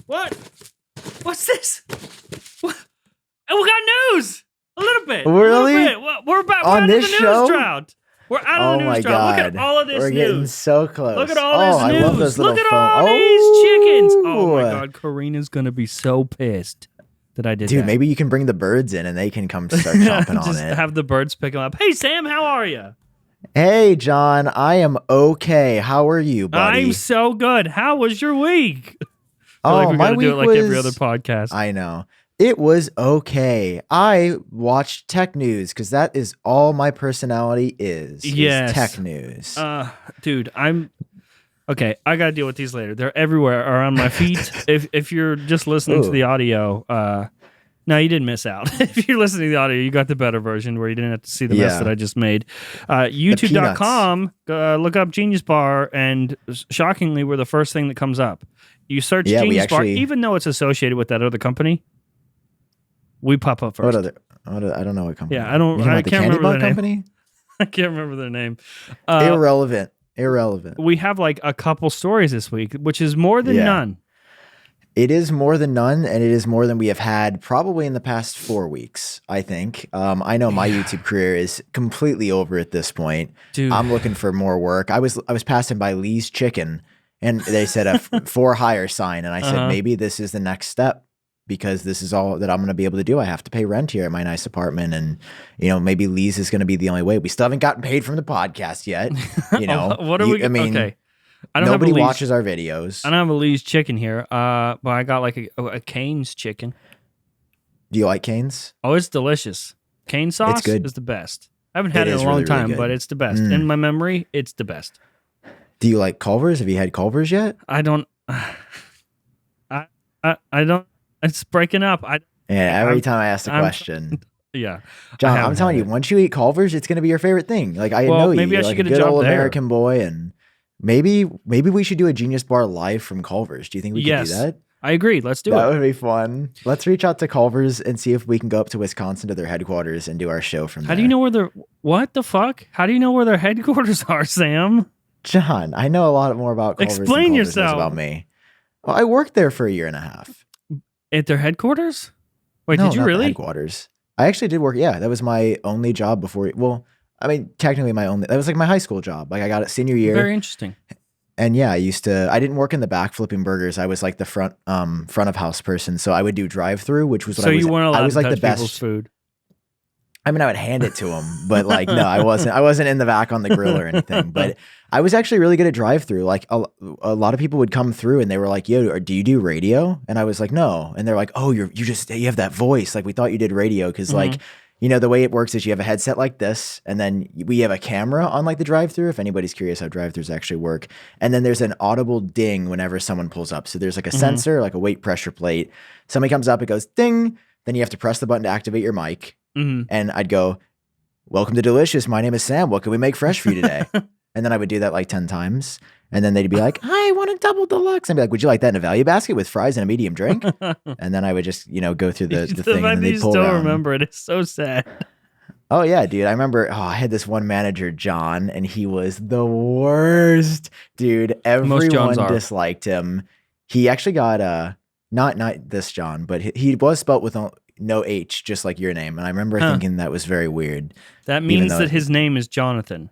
What? What's this? What? And we got news. A little bit. Really? A little bit. We're back on this the news show. Drought. We're out of the news drought. Look at all of this We're news. getting so close. Look at all this news. I love those Look little at phone- all these chickens. Oh my God, Karina's gonna be so pissed that I did Dude, that. maybe you can bring the birds in and they can come start chomping on Just it. have the birds pick them up. Hey Sam, how are you? Hey, John, I am okay. How are you, buddy? I'm so good. How was your week? I feel like we my gotta week do it like was every other podcast. I know. It was okay. I watched tech news because that is all my personality is tech news. Dude, I'm okay. I gotta deal with these later. They're everywhere around my feet. if you're just listening to the audio, no, you didn't miss out. If you're listening to the audio, you got the better version where you didn't have to see the mess that I just made. YouTube.com, look up Genius Bar, and shockingly, we're the first thing that comes up. You search Genius Bar, even though it's associated with that other company. We pop up first. I don't know what company. Yeah, I can't remember their name. I can't remember their name. Irrelevant. We have like a couple stories this week, which is more than none. It is more than none, and it is more than we have had probably in the past 4 weeks, I think. I know my YouTube career is completely over at this point. Dude. I'm looking for more work. I was passing by Lee's Chicken, and they said a for hire sign, and I said, maybe this is the next step. Because this is all that I'm going to be able to do. I have to pay rent here at my nice apartment. And, maybe Lee's is going to be the only way. We still haven't gotten paid from the podcast yet. What are we? I mean, okay. Nobody watches our videos. I don't have a Lee's chicken here, but I got like a Cane's chicken. Do you like Cane's? Oh, it's delicious. Cane sauce is the best. I haven't had it in a long time, but it's the best. In my memory, it's the best. Do you like Culver's? Have you had Culver's yet? I don't. I don't. It's breaking up. Every time I ask the question. Yeah. John, I'm telling you, once you eat Culver's, it's going to be your favorite thing. Like, I know you. Maybe I should like get a good job old there. American boy. And maybe we should do a Genius Bar live from Culver's. Do you think we could do that? I agree. Let's do it. That would be fun. Let's reach out to Culver's and see if we can go up to Wisconsin to their headquarters and do our show from there. How do you know where they're... What the fuck? How do you know where their headquarters are, Sam? John, I know a lot more about Culver's than Culver's knows about me. Well, I worked there for 1.5 years. At their headquarters? Wait, no, did you not really? The headquarters. I actually did work. Yeah, that was my only job before. Well, I mean, technically that was like my high school job. Like I got it senior year. Very interesting. And yeah, I didn't work in the back flipping burgers. I was like the front of house person. So I would do drive through, which was what you weren't allowed to like touch the best people's food. I mean, I would hand it to him, but like, no, I wasn't in the back on the grill or anything, but I was actually really good at drive through. Like a lot of people would come through and they were like, yo, do you do radio? And I was like, no. And they're like, oh, you have that voice. Like we thought you did radio. Cause like, the way it works is you have a headset like this, and then we have a camera on like the drive-through, if anybody's curious how drive-throughs actually work. And then there's an audible ding whenever someone pulls up. So there's like a sensor, like a weight pressure plate. Somebody comes up, it goes ding. Then you have to press the button to activate your mic. And I'd go, welcome to Delicious. My name is Sam. What can we make fresh for you today? And then I would do that like 10 times. And then they'd be like, I want a double deluxe. I'd be like, would you like that in a value basket with fries and a medium drink? And then I would just, go through the thing. And then they'd pull still around. Remember it. It's so sad. Oh, yeah, dude. I remember, I had this one manager, John, and he was the worst. Dude, everyone disliked him. He actually got, not this John, but he was spelt with no H, just like your name. And I remember thinking that was very weird. That means that his name is Jonathan.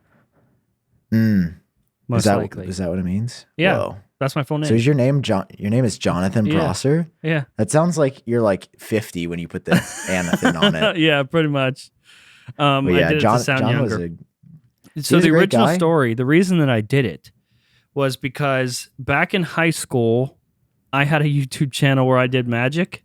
Most likely. Is that what it means? Yeah. Whoa. That's my full name. So is your name your name is Jonathan Prosser? Yeah. That sounds like you're like 50 when you put the Anathan on it. Yeah, pretty much. I did it to sound younger. So the original story, the reason that I did it was because back in high school, I had a YouTube channel where I did magic.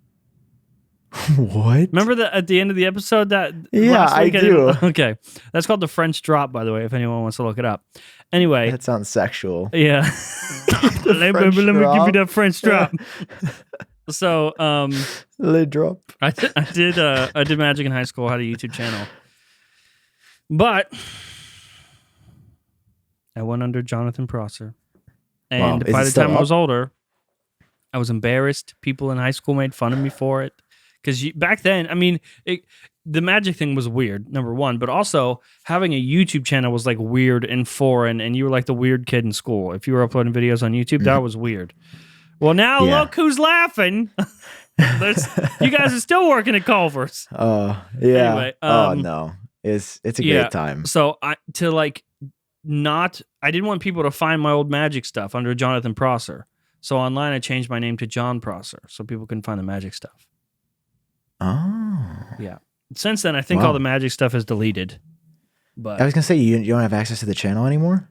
What? Remember at the end of the episode that? Yeah, I do. Okay. That's called the French drop, by the way, if anyone wants to look it up. Anyway. That sounds sexual. Yeah. Let me give you that French drop. So, Le drop. I did magic in high school, had a YouTube channel. But I went under Jonathan Prosser. And by the time I was older, I was embarrassed. People in high school made fun of me for it. Because back then, I mean, the magic thing was weird, number one. But also, having a YouTube channel was like weird and foreign. And you were like the weird kid in school. If you were uploading videos on YouTube, that was weird. Well, now Yeah. look who's laughing. You guys are still working at Culver's. Oh, yeah. Anyway, oh no. It's a great time. So I didn't want people to find my old Magic stuff under Jonathan Prosser. So online I changed my name to John Prosser so people couldn't find the Magic stuff. Oh. Yeah. Since then I think all the Magic stuff is deleted. But I was gonna say you don't have access to the channel anymore?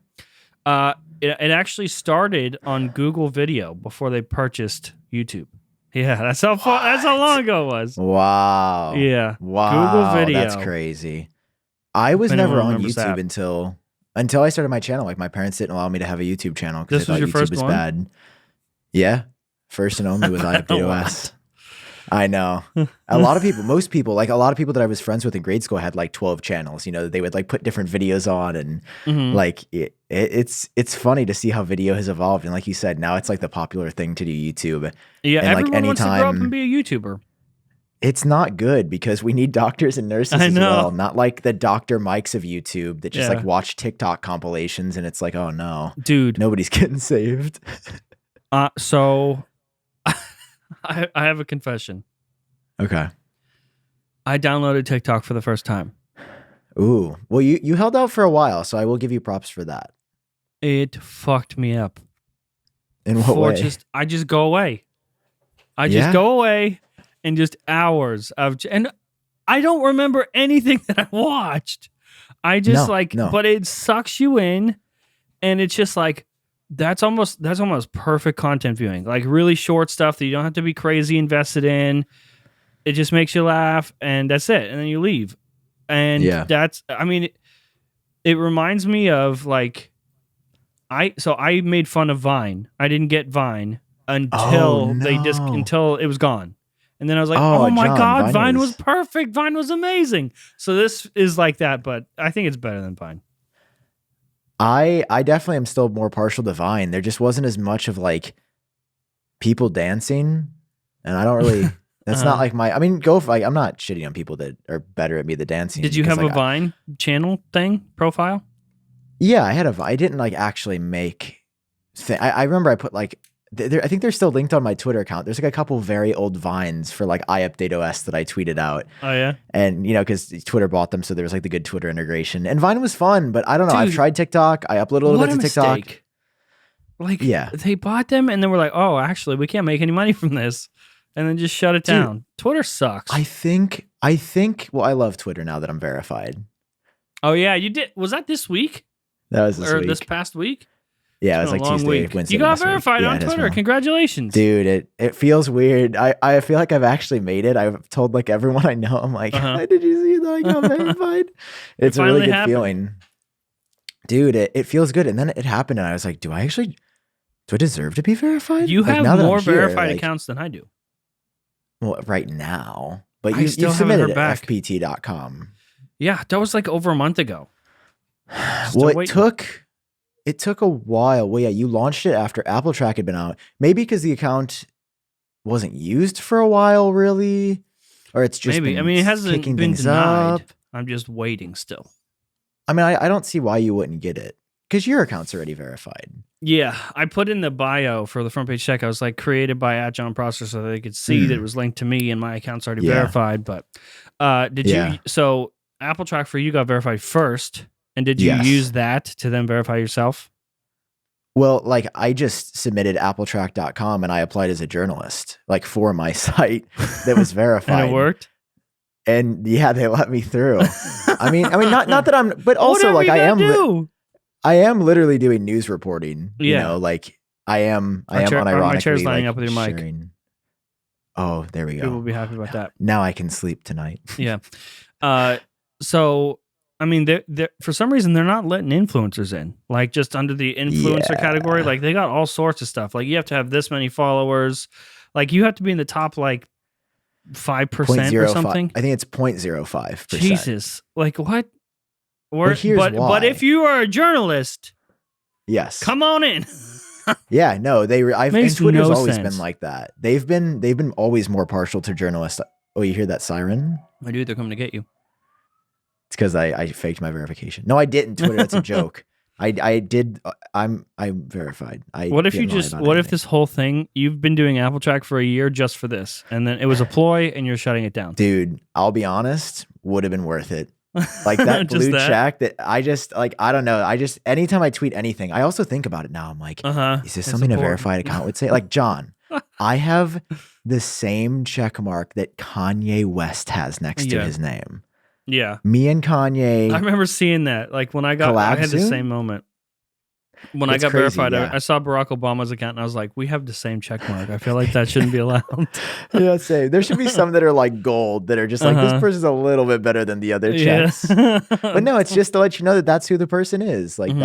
It actually started on Google Video before they purchased YouTube. Yeah, that's how long ago it was. Wow. Yeah. Wow. Google Video. That's crazy. I was never on YouTube until I started my channel. Like my parents didn't allow me to have a YouTube channel because they thought YouTube was bad. Yeah. First and only was iOS. I know. A lot of people, most people, like a lot of people that I was friends with in grade school had like 12 channels, you know, they would like put different videos on and like it's funny to see how video has evolved. And like you said, now it's like the popular thing to do YouTube. Yeah. And everyone like wants to grow up and be a YouTuber. It's not good because we need doctors and nurses as well. Not like the Dr. Mikes of YouTube that just like watch TikTok compilations and it's like, oh no, dude, nobody's getting saved. So I have a confession. Okay. I downloaded TikTok for the first time. Ooh. Well, you held out for a while, so I will give you props for that. It fucked me up. In what way? I just go away. I just go away and just hours of... And I don't remember anything that I watched. I just but it sucks you in and it's just like, that's almost perfect content viewing. Like really short stuff that you don't have to be crazy invested in. It just makes you laugh and that's it. And then you leave. And that's, I mean, it reminds me of like, I made fun of Vine. I didn't get Vine until until it was gone. And then I was like, oh my God, Vine was perfect. Vine was amazing. So this is like that, but I think it's better than Vine. I definitely am still more partial to Vine. There just wasn't as much of like people dancing, and I don't really. That's not like my. I mean, I'm not shitting on people that are better at me at dancing. Did you have a Vine channel profile? Yeah, I had I didn't like actually make. I remember I put like. I think they're still linked on my Twitter account. There's like a couple very old Vines for like iUpdateOS that I tweeted out. Oh yeah, and you know because Twitter bought them, so there was like the good Twitter integration. And Vine was fun, but I don't know. Dude, I've tried TikTok. I upload a little bit to TikTok. Mistake. Like they bought them, and then we're like, oh, actually, we can't make any money from this, and then just shut it down. Dude, Twitter sucks. I think. Well, I love Twitter now that I'm verified. Oh yeah, you did. Was that this week? That was this past week. Yeah, it was like Tuesday, Wednesday. You got verified on Twitter. Congratulations. Dude, it feels weird. I feel like I've actually made it. I've told like everyone I know. I'm like, did you see that I got verified? It's a really good feeling. Dude, it feels good. And then it happened and I was like, do I deserve to be verified? You have more verified accounts than I do. Well, right now. But you submitted it at fpt.com. Yeah, that was like over a month ago. Well, it took a while. Well, yeah, you launched it after Apple Track had been out. Maybe because the account wasn't used for a while, really, or it's just maybe. I mean, it hasn't been denied. I'm just waiting still. I mean, I don't see why you wouldn't get it because your account's already verified. Yeah, I put in the bio for the front page check. I was like created by @JohnProsser so they could see that it was linked to me and my account's already verified. But did you? So Apple Track for you got verified first. And did you use that to then verify yourself? Well, like I just submitted appletrack.com and I applied as a journalist, like for my site that was verified. And it worked? And yeah, they let me through. I mean, not that I'm, but also like I am literally doing news reporting. You know, like I am unironically. My chair's lining like, up with your mic. Oh, there we go. People will be happy about that. Now I can sleep tonight. Yeah. So I mean, they're for some reason they're not letting influencers in, like just under the influencer category. Like they got all sorts of stuff. Like you have to have this many followers. Like you have to be in the top like 5% or something. I think it's 0.05%. Jesus, like what? But if you are a journalist, yes, come on in. Yeah, no, and Twitter's always been like that. They've been always more partial to journalists. Oh, you hear that siren? I do. They're coming to get you. It's because I faked my verification. No, I didn't, Twitter. That's a joke. I did. I'm verified. I What if you didn't lie just? about What if anything. this whole thing you've been doing Apple Track for a year just for this, and then it was a ploy, and you're shutting it down? Dude, I'll be honest, would have been worth it. Like that Just blue that? check that I just like, I don't know. I just, anytime I tweet anything, I also think about it now. I'm like, Uh-huh. is this It's something a important. verified account would say? Like, John, I have the same check mark that Kanye West has next to Yeah. his name. Yeah. Me and Kanye. I remember seeing that. Like when I collab had the soon? same moment. When I It's got crazy, verified, yeah. I saw Barack Obama's account and I was like, we have the same check mark. I feel like that shouldn't be allowed. Yeah, same. There should be some that are like gold that are just like, this person's a little bit better than the other checks. Yeah. But no, it's just to let you know that that's who the person is. Like Mhm.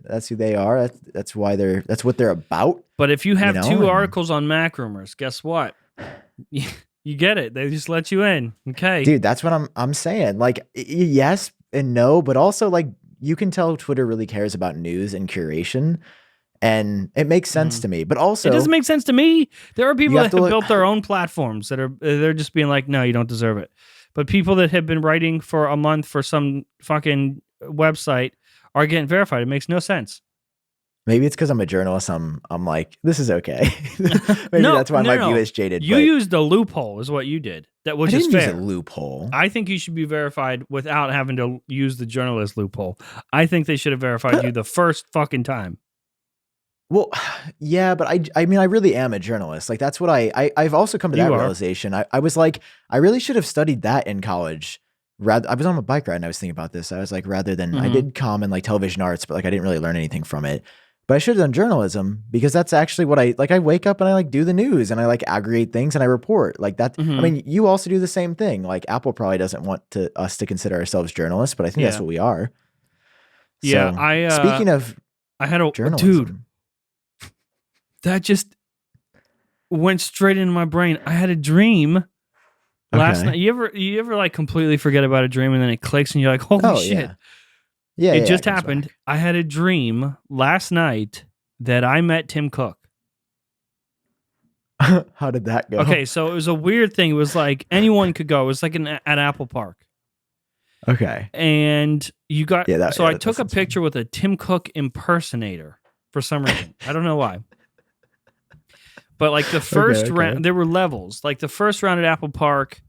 that's who they are. That's why that's what they're about. But if you have You know, two and- articles on Mac rumors, guess what? You get it. They just let you in. Okay. Dude, that's what I'm saying. Like, yes and no, but also like you can tell Twitter really cares about news and curation, and it makes sense to me. But also, it doesn't make sense to me. There are people have that to have look- built their own platforms that are they're just being like, no, you don't deserve it. But people that have been writing for a month for some fucking website are getting verified. It makes no sense. maybe it's because I'm a journalist. I'm like, this is okay. Maybe No, that's why no, my view no. is jaded. You but used a loophole, is what you did. That I which is didn't use fair. a loophole. I think you should be verified without having to use the journalist loophole. I think they should have verified you the first fucking time. Well, yeah, but I mean, I really am a journalist. Like that's what I've also come to You that are. realization. I was like, I really should have studied that in college. Rather, I was on a bike ride and I was thinking about this. I was like, rather than I Mhm. did comm and like television arts, but like I didn't really learn anything from it. But I should have done journalism because that's actually what I like. I wake up and I like do the news and I like aggregate things and I report like that. I Mhm. mean, you also do the same thing. Like Apple probably doesn't want us to consider ourselves journalists, but I think that's Yeah. what we are. Yeah, So, speaking of I had a journalism, dude that just went straight into my brain. I had a dream last Okay. night. You ever like completely forget about a dream and then it clicks and you're like, holy shit. yeah. Yeah, It just comes happened. back. I had a dream last night that I met Tim Cook. How did that go? Okay, so it was a weird thing. It was like anyone could go. It was like at Apple Park. Okay. And you got Yeah, I that took a sounds picture with a Tim Cook impersonator for some reason. I don't know why. But like the first okay. round, there were levels. Like the first round at Apple Park,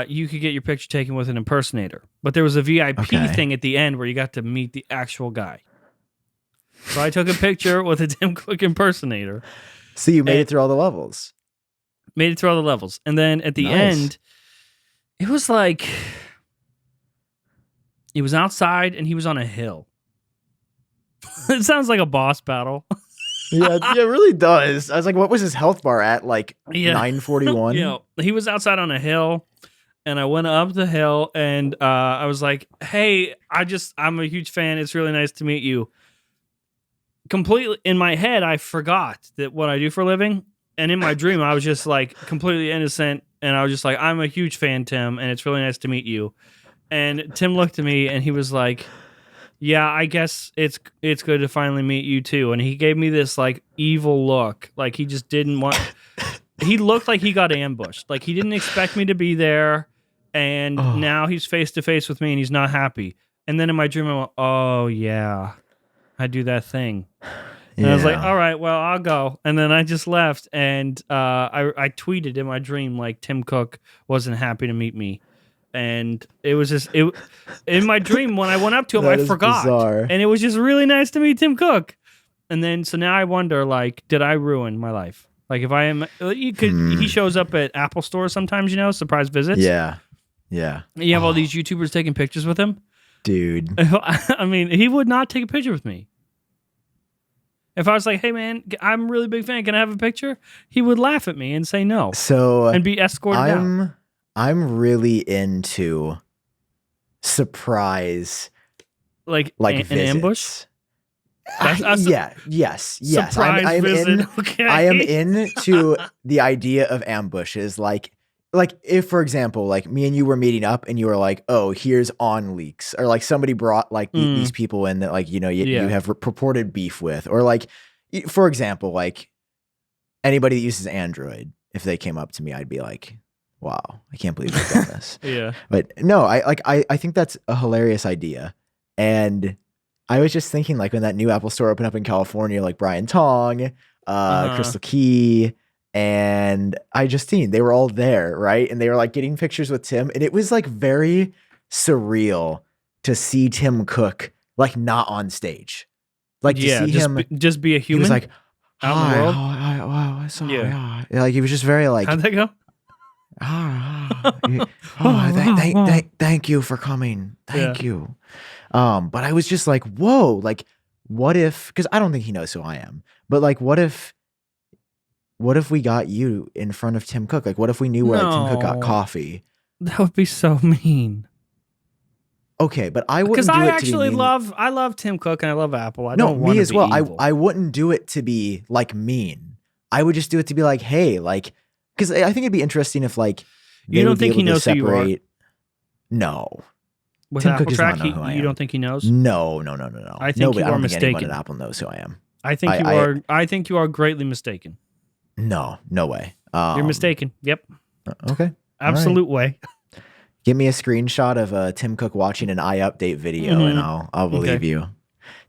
you could get your picture taken with an impersonator. But there was a VIP Okay. thing at the end where you got to meet the actual guy. So I took a picture with a Tim Cook impersonator. So you made it through all the levels. Made it through all the levels. And then at the Nice. end, it was like he was outside and he was on a hill. It sounds like a boss battle. Yeah, it really does. I was like, what was his health bar at? Like Yeah. 941? You know, he was outside on a hill, and I went up the hill, and I was like, "Hey, I'm a huge fan. It's really nice to meet you." Completely in my head, I forgot that what I do for a living, and in my dream, I was just like completely innocent, and I was just like, "I'm a huge fan, Tim, and it's really nice to meet you." And Tim looked at me, and he was like, "Yeah, I guess it's good to finally meet you too." And he gave me this like evil look, like he just didn't want. He looked like he got ambushed, like he didn't expect me to be there, and now he's face to face with me, and he's not happy. And then in my dream, I went, "Oh yeah, I do that thing." And I was like, "All right, well, I'll go." And then I just left, and I tweeted in my dream like Tim Cook wasn't happy to meet me. And it was just in my dream when I went up to him, That I is forgot, bizarre. and it was just really nice to meet Tim Cook. And then so now I wonder, like, did I ruin my life? Like, if I am, he shows up at Apple stores sometimes, surprise visits. Yeah. Yeah. And you have all these YouTubers taking pictures with him. Dude. I mean, he would not take a picture with me. If I was like, "Hey man, I'm a really big fan. Can I have a picture?" He would laugh at me and say no, So and be escorted out. I'm really into surprise Like an visits. ambush. Yes. Surprise I'm visit. in. Okay. I am into the idea of ambushes. Like if, for example, like me and you were meeting up and you were like, "Oh, here's on leaks," or like somebody brought like these people in that like you have purported beef with, or like, for example, like anybody that uses Android, if they came up to me, I'd be like, "Wow, I can't believe they've done this." Yeah. But no, I think that's a hilarious idea, and I was just thinking, like, when that new Apple store opened up in California, like Brian Tong, Crystal Key, and iJustine, they were all there, right? And they were like getting pictures with Tim, and it was like very surreal to see Tim Cook like not on stage, like to see him just be a human. He was like, out in the world. I sorry, yeah. Like he was just very like, how'd that go? Thank you for coming. Thank you. But I was just like, whoa, like, what if, because I don't think he knows who I am, but like, what if we got you in front of Tim Cook? Like, what if we knew where Tim Cook got coffee? That would be so mean. Okay, but I wouldn't do it to be mean. Because I love Tim Cook and I love Apple. I no, don't want me to as be well. evil. I wouldn't do it to be like mean. I would just do it to be like, hey, like, because I think it'd be interesting if like you don't think he knows who you are? No. With Tim Apple Cook Track, does not know who I am. You don't think he knows? No. I think you are mistaken. Anyone at Apple knows who I am. I think you are greatly mistaken. No way. You're mistaken. Yep. Okay. Absolute way. Give me a screenshot of Tim Cook watching an iUpdate video, and I'll believe you.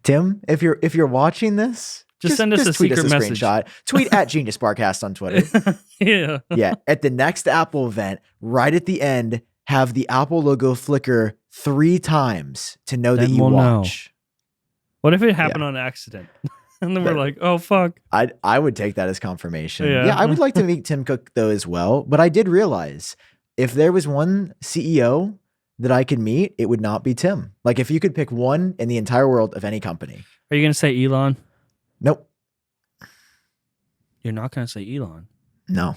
Tim, if you're watching this, just send us a secret message. Screenshot. Tweet at Genius Barcast on Twitter. Yeah. At the next Apple event, right at the end, have the Apple logo flicker 3 times to know that you watch. Know. What if it happened on accident? And then we're like, oh, fuck. I would take that as confirmation. Yeah, I would like to meet Tim Cook, though, as well. But I did realize if there was one CEO that I could meet, it would not be Tim. Like, if you could pick one in the entire world of any company. Are you going to say Elon? Nope. You're not going to say Elon? No.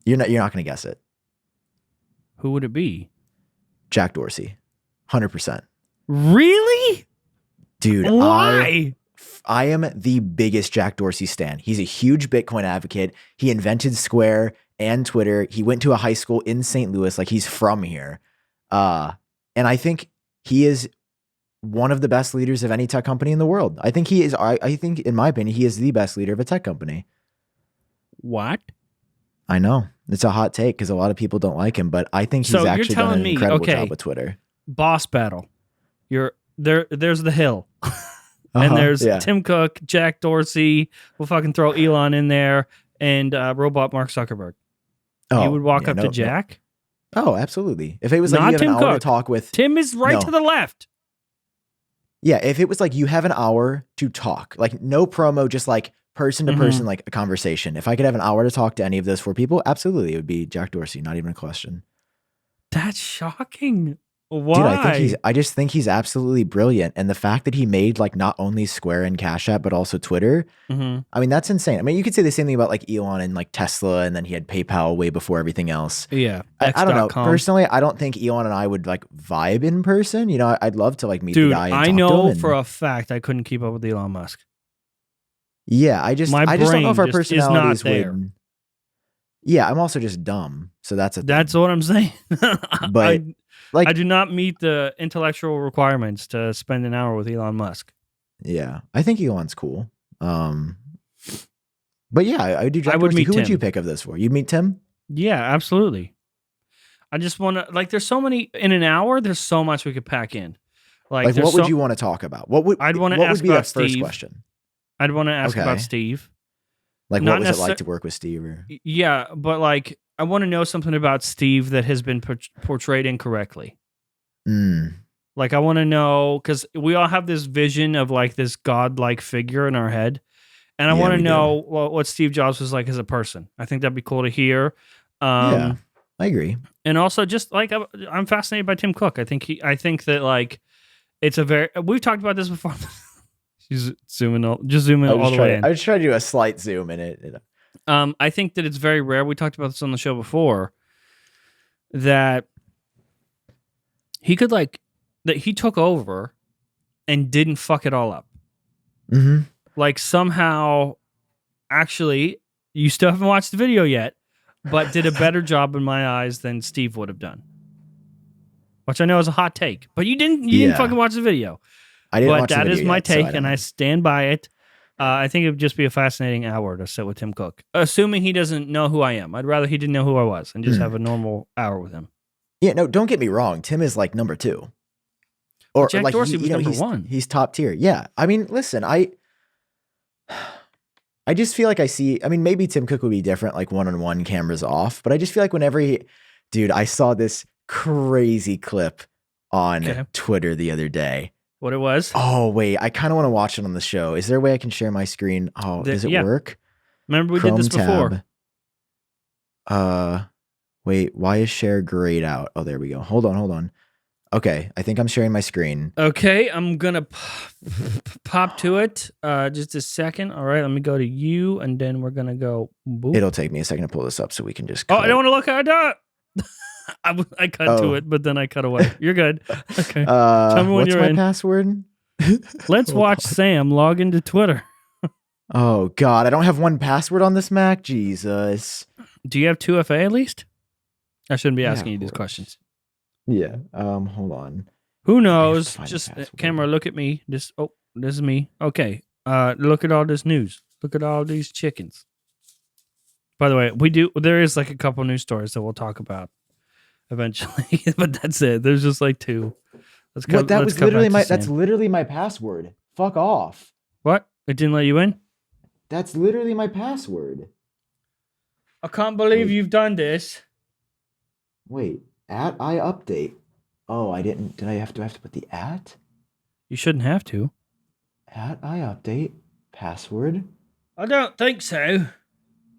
You're not going to guess it. Who would it be? Jack Dorsey. 100%. Really? Dude, why? I am the biggest Jack Dorsey stan. He's a huge Bitcoin advocate. He invented Square and Twitter. He went to a high school in St. Louis. Like, he's from here. And I think he is one of the best leaders of any tech company in the world. I think he is. I think, in my opinion, he is the best leader of a tech company. What? I know. It's a hot take because a lot of people don't like him, but I think he's actually done an incredible job with Twitter. Boss battle. There's the Hill. And there's Tim Cook, Jack Dorsey. We'll fucking throw Elon in there, and robot Mark Zuckerberg. You would walk up to Jack? Oh, absolutely. If it was like not you have Tim an hour Cook. to talk with... Tim is right to the left. Yeah, if it was like you have an hour to talk, like no promo, just like person to person, like a conversation. If I could have an hour to talk to any of those 4 people, absolutely, it would be Jack Dorsey. Not even a question. That's shocking. Why? Dude, I just think he's absolutely brilliant. And the fact that he made like not only Square and Cash App, but also Twitter. I mean, that's insane. I mean, you could say the same thing about like Elon and like Tesla, and then he had PayPal way before everything else. Yeah. I don't know. Personally, I don't think Elon and I would like vibe in person. You know, I'd love to like meet the guy. I know for a fact I couldn't keep up with Elon Musk. Yeah, I just don't know if our personalities would. Yeah, I'm also just dumb. So that's what I'm saying. But I do not meet the intellectual requirements to spend an hour with Elon Musk. Yeah, I think Elon's cool. But yeah, I would do Jack Dorsey. Who would you pick of those 4? You'd meet Tim? Yeah, absolutely. I just want to, like, there's so many, in an hour, there's so much we could pack in. Like what would you want to talk about? I'd want to ask about Steve. First question? I'd want to ask about Steve. Like, what was it like to work with Steve? Yeah, but like, I want to know something about Steve that has been portrayed incorrectly. Like, I want to know, because we all have this vision of like this godlike figure in our head. And I want to know what Steve Jobs was like as a person. I think that'd be cool to hear. Yeah, I agree. And also, just like, I'm fascinated by Tim Cook. I think that like, it's a very, we've talked about this before. She's zooming all the way in. I just try to do a slight zoom in it. I think that it's very rare. We talked about this on the show before, that he could that he took over and didn't fuck it all up. Like, somehow, actually, you still haven't watched the video yet, but did a better job in my eyes than Steve would have done. Which I know is a hot take, but you didn't fucking watch the video. I didn't watch the video. But that is my take, and I stand by it. I think it would just be a fascinating hour to sit with Tim Cook, assuming he doesn't know who I am. I'd rather he didn't know who I was and just have a normal hour with him. Yeah, no, don't get me wrong. Tim is like number 2. Or Jack like Dorsey was number one. He's top tier. Yeah. I mean, listen, I just feel like maybe Tim Cook would be different, like one-on-one cameras off, but I just feel like whenever dude, I saw this crazy clip on Twitter the other day. What it was? Oh, wait, I kind of want to watch it on the show. Is there a way I can share my screen? Oh, does it work? Remember we did this before. Wait, why is share grayed out? Oh, there we go. Hold on. Okay, I think I'm sharing my screen. Okay, I'm gonna pop to it. Just a second. All right, let me go to you, and then we're gonna go. Boop. It'll take me a second to pull this up so we can just. I don't want to look at it. I cut to it, but then I cut away. You're good. Okay. Tell me when you're in. What's my password? Let's watch Sam log into Twitter. Oh God, I don't have one password on this Mac. Jesus. Do you have 2FA at least? I shouldn't be asking you these questions. Yeah. Hold on. Who knows? Just camera, look at me. This is me. Okay. Look at all this news. Look at all these chickens. By the way, there is like a couple news stories that we'll talk about eventually, but that's it. There's just like two. That's literally my password. Fuck off. What? It didn't let you in? That's literally my password. I can't believe you've done this. Wait, @I update. Oh, I didn't. Did I have to put the @? You shouldn't have to. @I update password. I don't think so.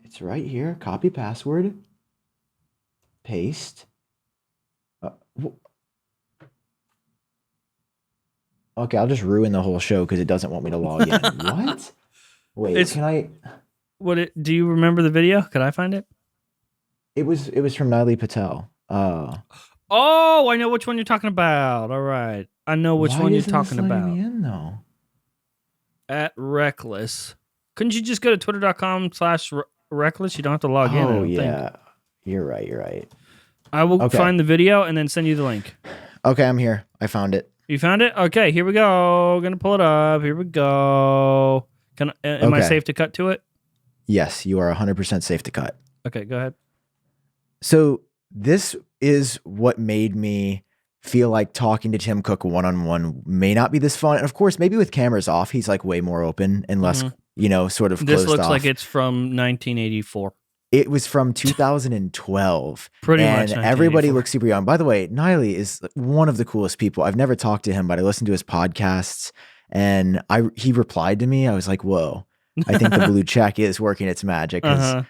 It's right here. Copy password. Paste. Okay, I'll just ruin the whole show because it doesn't want me to log in. What? Wait, can I? Do you remember the video? Could I find it? It was from Nilay Patel. Oh, I know which one you're talking about. All right, I know which one you're talking about. Me in though? @reckless. Couldn't you just go to twitter.com/reckless? You don't have to log in. Oh yeah, you're right. I will find the video and then send you the link. Okay, I'm here. I found it. You found it? Okay, here we go. Gonna pull it up. Here we go. Am I safe to cut to it? Yes, you are 100% safe to cut. Okay, go ahead. So this is what made me feel like talking to Tim Cook one-on-one may not be this fun. And of course, maybe with cameras off, he's like way more open and less, sort of closed off. This looks like it's from 1984. It was from 2012. Pretty much. And everybody looks super young. By the way, Nilay is one of the coolest people. I've never talked to him, but I listened to his podcasts and he replied to me. I was like, whoa, I think the blue check is working its magic. Cause,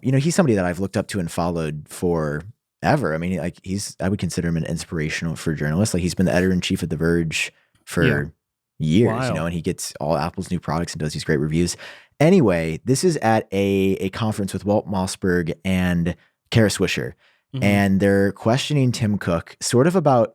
he's somebody that I've looked up to and followed forever. I mean, like I would consider him an inspirational for journalists. Like he's been the editor-in-chief of The Verge for years, and he gets all Apple's new products and does these great reviews. Anyway, this is at a conference with Walt Mossberg and Kara Swisher, and they're questioning Tim Cook sort of about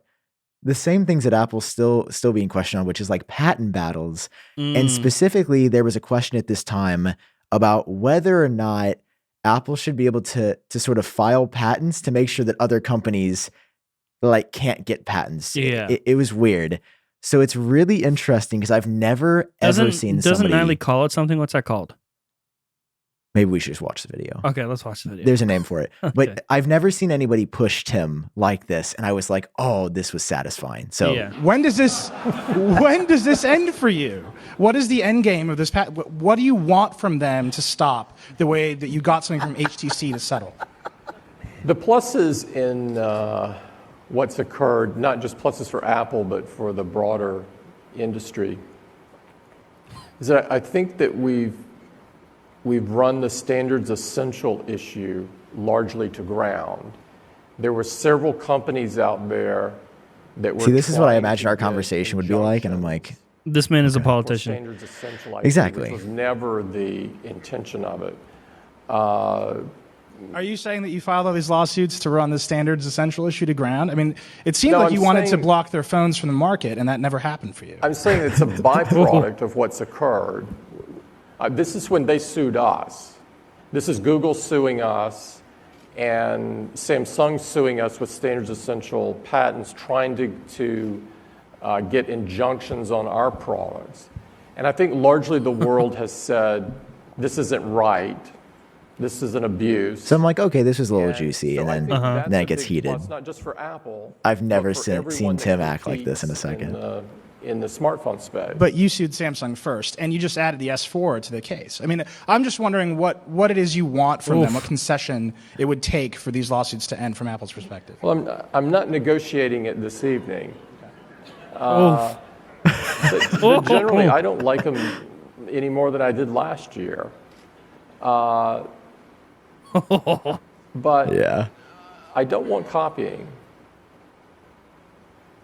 the same things that Apple's still being questioned on, which is like patent battles. And specifically, there was a question at this time about whether or not Apple should be able to sort of file patents to make sure that other companies like can't get patents. Yeah. It was weird. So it's really interesting because I've never ever seen somebody. Doesn't Nilay call it something? What's that called? Maybe we should just watch the video. Okay, let's watch the video. There's a name for it. Okay. But I've never seen anybody push Tim like this. And I was like, oh, this was satisfying. So when does this end for you? What is the end game of this? What do you want from them to stop the way that you got something from HTC to settle? The pluses in what's occurred, not just pluses for Apple, but for the broader industry, is that I think that we've run the standards essential issue largely to ground. There were several companies out there that were. See, this is what I imagine our conversation would be like, and I'm like, this man is a politician. Standards essential. Exactly. This was never the intention of it. Are you saying that you filed all these lawsuits to run the standards essential issue to ground? I mean, it seemed like you wanted to block their phones from the market, and that never happened for you. I'm saying it's a byproduct of what's occurred. This is when they sued us. This is Google suing us and Samsung suing us with standards essential patents, trying to get injunctions on our products. And I think largely the world has said, this isn't right. This is an abuse. So I'm like, okay, this was a little And juicy, so and I then think that's then a it gets big heated. plus, not just for Apple. I've never but for everyone seen that Tim act like this in a competes second. in the smartphone space. But you sued Samsung first, and you just added the S4 to the case. I mean, I'm just wondering what it is you want from them, what concession it would take for these lawsuits to end from Apple's perspective. Well, I'm not negotiating it this evening. But generally, I don't like them any more than I did last year. But Yeah. I don't want copying.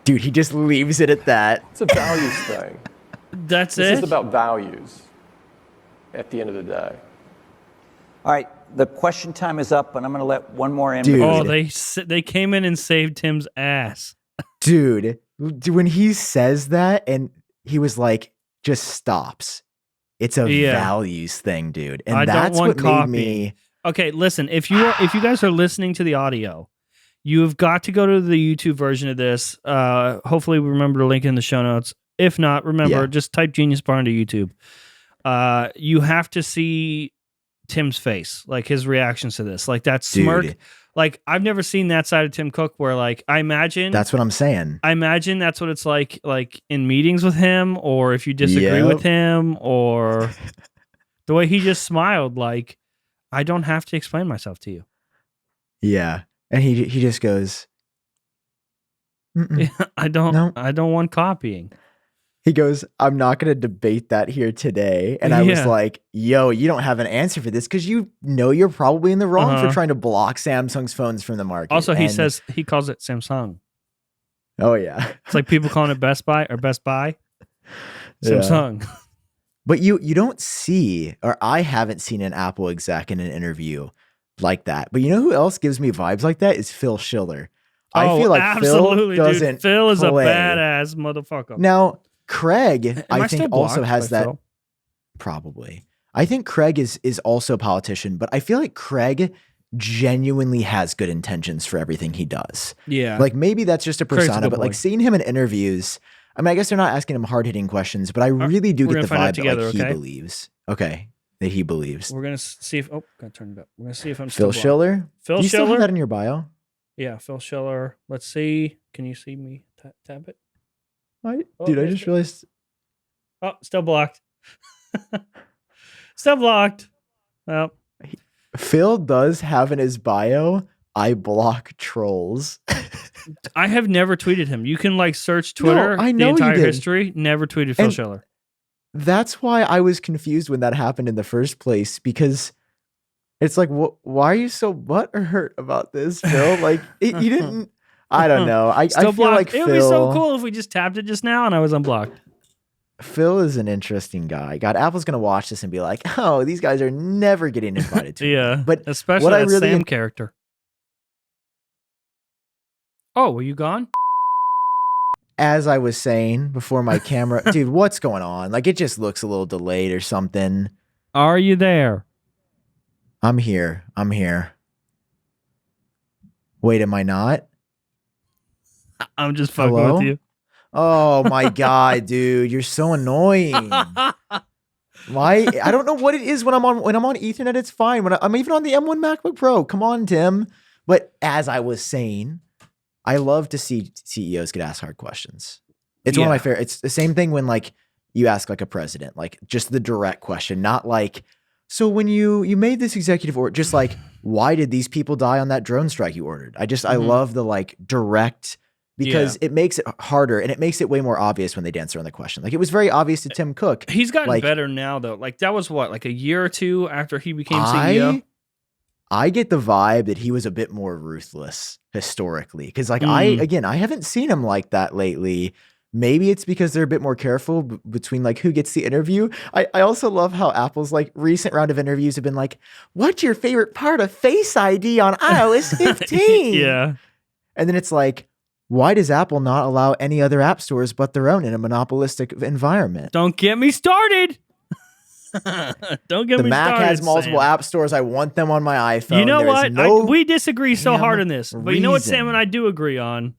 Dude, he just leaves it at that. It's a values thing. That's This it. is about values at the end of the day. All right, the question time is up, and I'm going to let one more in. Dude. Oh, they came in and saved Tim's ass. Dude, when he says that and he was like, just stops. It's a values thing, dude. And I don't that's want what copying. made me. Okay, listen. If you guys are listening to the audio, you've got to go to the YouTube version of this. Hopefully, we remember to link in the show notes. If not, remember, just type Genius Bar into YouTube. You have to see Tim's face, like his reactions to this, like that smirk. Dude. Like I've never seen that side of Tim Cook where like I imagine That's what I'm saying. I imagine that's what it's like in meetings with him, or if you disagree Yep. with him, or the way he just smiled, like I don't have to explain myself to you. Yeah. And he just goes, "Mm-mm." I don't No. I don't want copying. He goes, I'm not going to debate that here today. And I was Yeah. like, yo, you don't have an answer for this because you know you're probably in the wrong for Uh-huh. trying to block Samsung's phones from the market. Also, he And- says he calls it Samsung. oh, yeah. It's like people calling it Best Buy or Best Buy. Yeah. Samsung. But you don't see, or I haven't seen an Apple exec in an interview like that. But you know who else gives me vibes like that is Phil Schiller. I feel like absolutely, Phil dude. doesn't Phil is play. a badass motherfucker. Now, Craig, Am I still think also blocked has by that. Phil? Probably. I think Craig is also a politician, but I feel like Craig genuinely has good intentions for everything he does. Yeah. Like maybe that's just a Craig's a persona, good but like boy. seeing him in interviews, I mean, I guess they're not asking him hard-hitting questions, but I really do we're get gonna the find out vibe that together, like he okay? believes. Okay. That he believes. We're gonna see if gotta turn it up. We're gonna see if I'm Phil still blocked. Schiller? Phil Do you still Schiller? have that in your bio? Yeah, Phil Schiller. Let's see. Can you see me? Tap it. Oh, Dude, I there's just Phil. realized Oh, still blocked. Still blocked. Well, Phil does have in his bio, I block trolls. I have never tweeted him. You can like search Twitter, I the know you entire did. history. Never tweeted Phil And- Schiller. That's why I was confused when that happened in the first place, because it's like, why are you so butthurt about this, Phil? Like, you didn't, I don't know. I Still feel blocked. like It would be so cool if we just tapped it just now and I was unblocked. Phil is an interesting guy. God, Apple's going to watch this and be like, oh, these guys are never getting invited to. Yeah, But especially what I that really Sam character. Oh, were you gone? as I was saying before my camera, dude, what's going on? Like, it just looks a little delayed or something. Are you there? I'm here. Wait, am I not? I'm just fucking Hello? with you. Oh my God, dude, you're so annoying. Why? I don't know what it is when I'm on Ethernet. It's fine. When I'm even on the M1 MacBook Pro. Come on, Tim. But as I was saying, I love to see CEOs get asked hard questions. It's one of my favorite. It's the same thing when like you ask like a president, like just the direct question, not like, so when you made this executive order, just like, why did these people die on that drone strike you ordered? I love the like direct, because it makes it harder and it makes it way more obvious when they dance around the question. Like it was very obvious to Tim Cook. He's gotten like, better now, though. Like that was what, like a year or two after he became CEO. I get the vibe that he was a bit more ruthless historically, because like I haven't seen him like that lately. Maybe it's because they're a bit more careful between like who gets the interview. I also love how Apple's like recent round of interviews have been like, what's your favorite part of Face ID on iOS 15? Yeah. And then it's like, why does Apple not allow any other app stores but their own in a monopolistic environment? Don't get me started. Don't get The me Mac started. has multiple Sam. app stores. I want them on my iPhone. You know There is what? no We disagree so damn hard on this, but you know what, Sam reason. and I do agree on?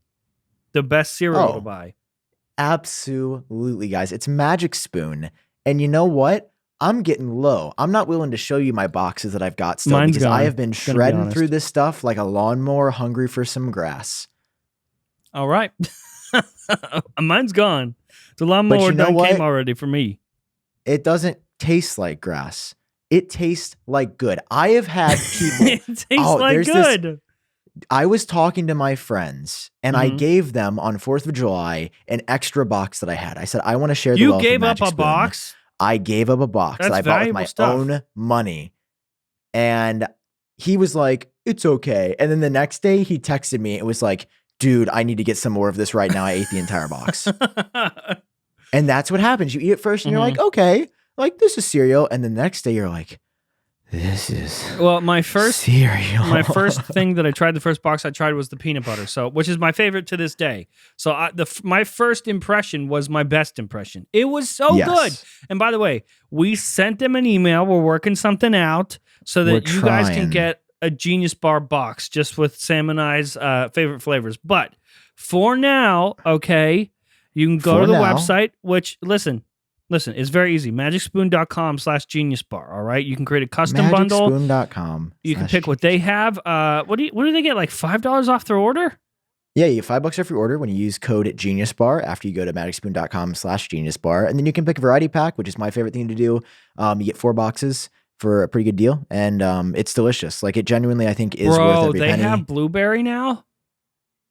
The best cereal Oh. to buy. Absolutely, guys. It's Magic Spoon. And you know what? I'm getting low. I'm not willing to show you my boxes that I've got still Mine's because gone, I have been gonna be shredding honest. through this stuff like a lawnmower hungry for some grass. All right. Mine's gone. The lawnmower you know done what? came already for me. It doesn't taste like grass. It tastes like good. I have had people. It tastes like there's good. I was talking to my friends and I Mhm. gave them on 4th of July an extra box that I had. I said, I want to share the You wealth of gave up Magic a Spoon. box? I gave up a box That's that I bought with valuable my stuff. own money. And he was like, it's okay. And then the next day he texted me. It was like, dude, I need to get some more of this right now. I ate the entire box. And that's what happens. You eat it first and you're like, okay, like this is cereal. And the next day you're like, this is Well, my first cereal. my first thing that I tried, the first box I tried was the peanut butter, so which is my favorite to this day. So my first impression was my best impression. It was so Yes. good. And by the way, we sent them an email. We're working something out so that We're you guys can trying. get a Genius Bar box just with Sam and I's favorite flavors. But for now, okay, you can go For to the now. website, which listen, it's very easy. MagicSpoon.com/geniusbar. All right. You can create a custom bundle. MagicSpoon.com. You can pick what they have. What do they get? Like $5 off their order? Yeah, you get $5 off your order when you use code GeniusBar after you go to magicspoon.com/GeniusBar. And then you can pick a variety pack, which is my favorite thing to do. You get 4 boxes for a pretty good deal. And it's delicious. Like it genuinely, I think, is worth Bro, every they penny. have blueberry now?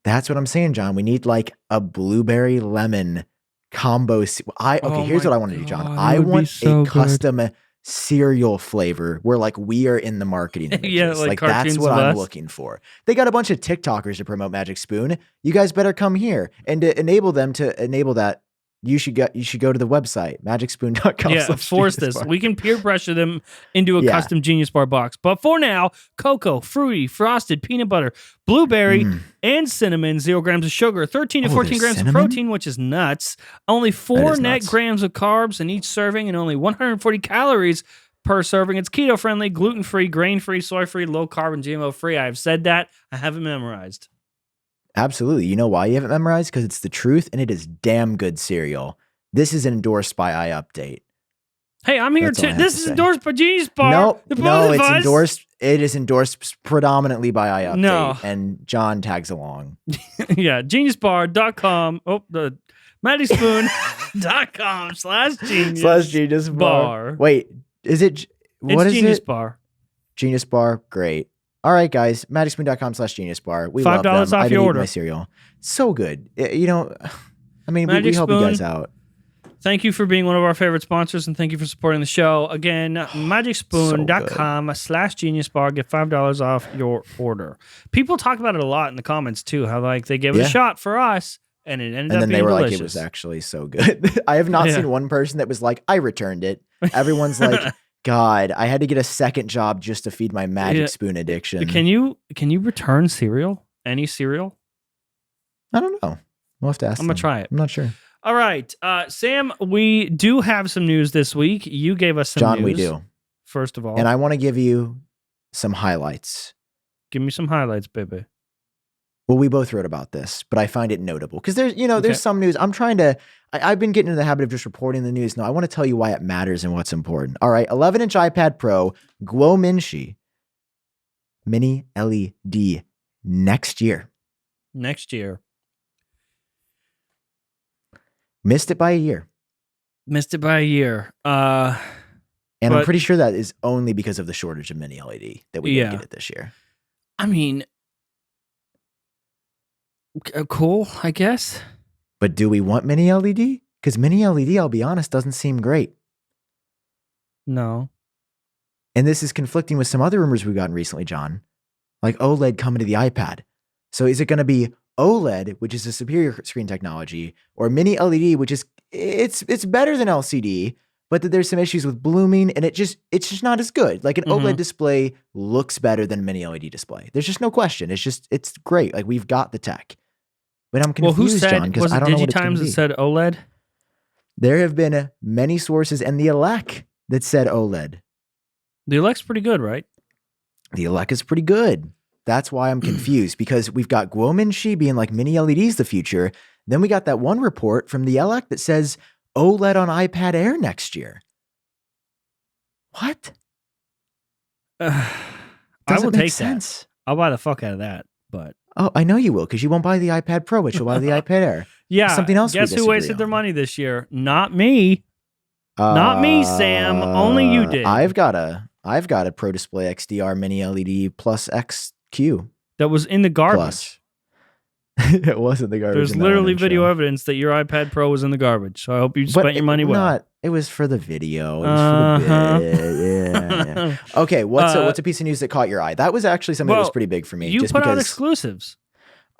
That's what I'm saying, John. We need like a blueberry lemon combo. Oh Here's my what I want to do, John. God, I it would be want so a good. custom cereal flavor where like we are in the marketing images. Yeah, like that's cartoons what of I'm us. looking for. They got a bunch of TikTokers to promote Magic Spoon. You guys better come here. And to enable them to enable that, you should go to the website, magicspoon.com. Yeah, force this. We can peer pressure them into a Yeah. custom Genius Bar box. But for now, cocoa, fruity, frosted, peanut butter, blueberry, and cinnamon, 0 grams of sugar, 13 to Oh, 14 there's grams cinnamon? of protein, which is nuts. Only 4 is net nuts. grams of carbs in each serving and only 140 calories per serving. It's keto friendly, gluten free, grain free, soy free, low carb, and GMO free. I've said that. I haven't memorized. Absolutely. You know why you haven't memorized? Because it's the truth and it is damn good cereal. This is endorsed by iUpdate. Hey, I'm here That's all I too. have This to is say. endorsed by Genius Bar. No, The both no, of it's us. endorsed. It is endorsed predominantly by iUpdate. No. And John tags along. Yeah, geniusbar.com. Oh, the MattySpoon.com/genius. /Genius Bar. Wait, is it? What It's is Genius it? Bar. Genius Bar. Great. All right, guys. MagicSpoon.com/Genius Bar. We love them. $5 off I've been your eating order. my cereal. So good. You know, I mean, we Magic help you guys Spoon. out. Thank you for being one of our favorite sponsors, and thank you for supporting the show. Again, magicspoon.com/Genius Bar. Get $5 off your order. People talk about it a lot in the comments too. How like they gave it a Yeah. shot for us, and it ended And up then being they were delicious. like, it was actually so good. I have not Yeah. seen one person that was like, I returned it. Everyone's like, God, I had to get a second job just to feed my Magic Yeah. Spoon addiction. Can you return cereal? Any cereal? I don't know. We'll have to ask I'm gonna them. try it. I'm not sure. All right, Sam. We do have some news this week. You gave us some John, news. we do. First of all, And I want to give you some highlights. give me some highlights, baby. Well, we both wrote about this, but I find it notable because there's Okay. some news. I've been getting into the habit of just reporting the news. No, I want to tell you why it matters and what's important. All right. 11-inch iPad Pro, Guominshi, mini LED next year. Next year. Missed it by a year. Missed it by a year. And But- I'm pretty sure that is only because of the shortage of mini LED that we didn't Yeah. get it this year. I mean, cool, I guess. But do we want mini LED? Because mini LED, I'll be honest, doesn't seem great. No. And this is conflicting with some other rumors we've gotten recently, John, like OLED coming to the iPad. So is it going to be OLED, which is a superior screen technology, or mini LED, which is it's better than LCD, but that there's some issues with blooming and it's just not as good. Like an Mhm. OLED display looks better than a mini LED display. There's just no question. It's great. Like we've got the tech. But I'm Well, confused, who said? John, because Was I it don't know what it's going Digitimes to that be. said OLED? There have been many sources and the ELEC that said OLED. The Elect's pretty good, right? The ELEC is pretty good. That's why I'm confused because we've got Guominshi being like mini LEDs the future. Then we got that one report from the ELEC that says OLED on iPad Air next year. What? I Doesn't will make take sense. that. I'll buy the fuck out of that. But Oh, I know you will, because you won't buy the iPad Pro, but you'll buy the iPad Air. yeah, Something else we guess who disagree wasted their on. money this year? Not me. Not me, Sam. Only you did. I've got a Pro Display XDR Mini LED Plus XQ That was in the garbage. Plus. It wasn't the garbage. There's in that literally one video intro. evidence that your iPad Pro was in the garbage. So I hope you But spent your money well. It was for the video. It was for the bit. Yeah. Okay, what's a piece of news that caught your eye? That was actually something that was pretty big for me. You just put because, out exclusives.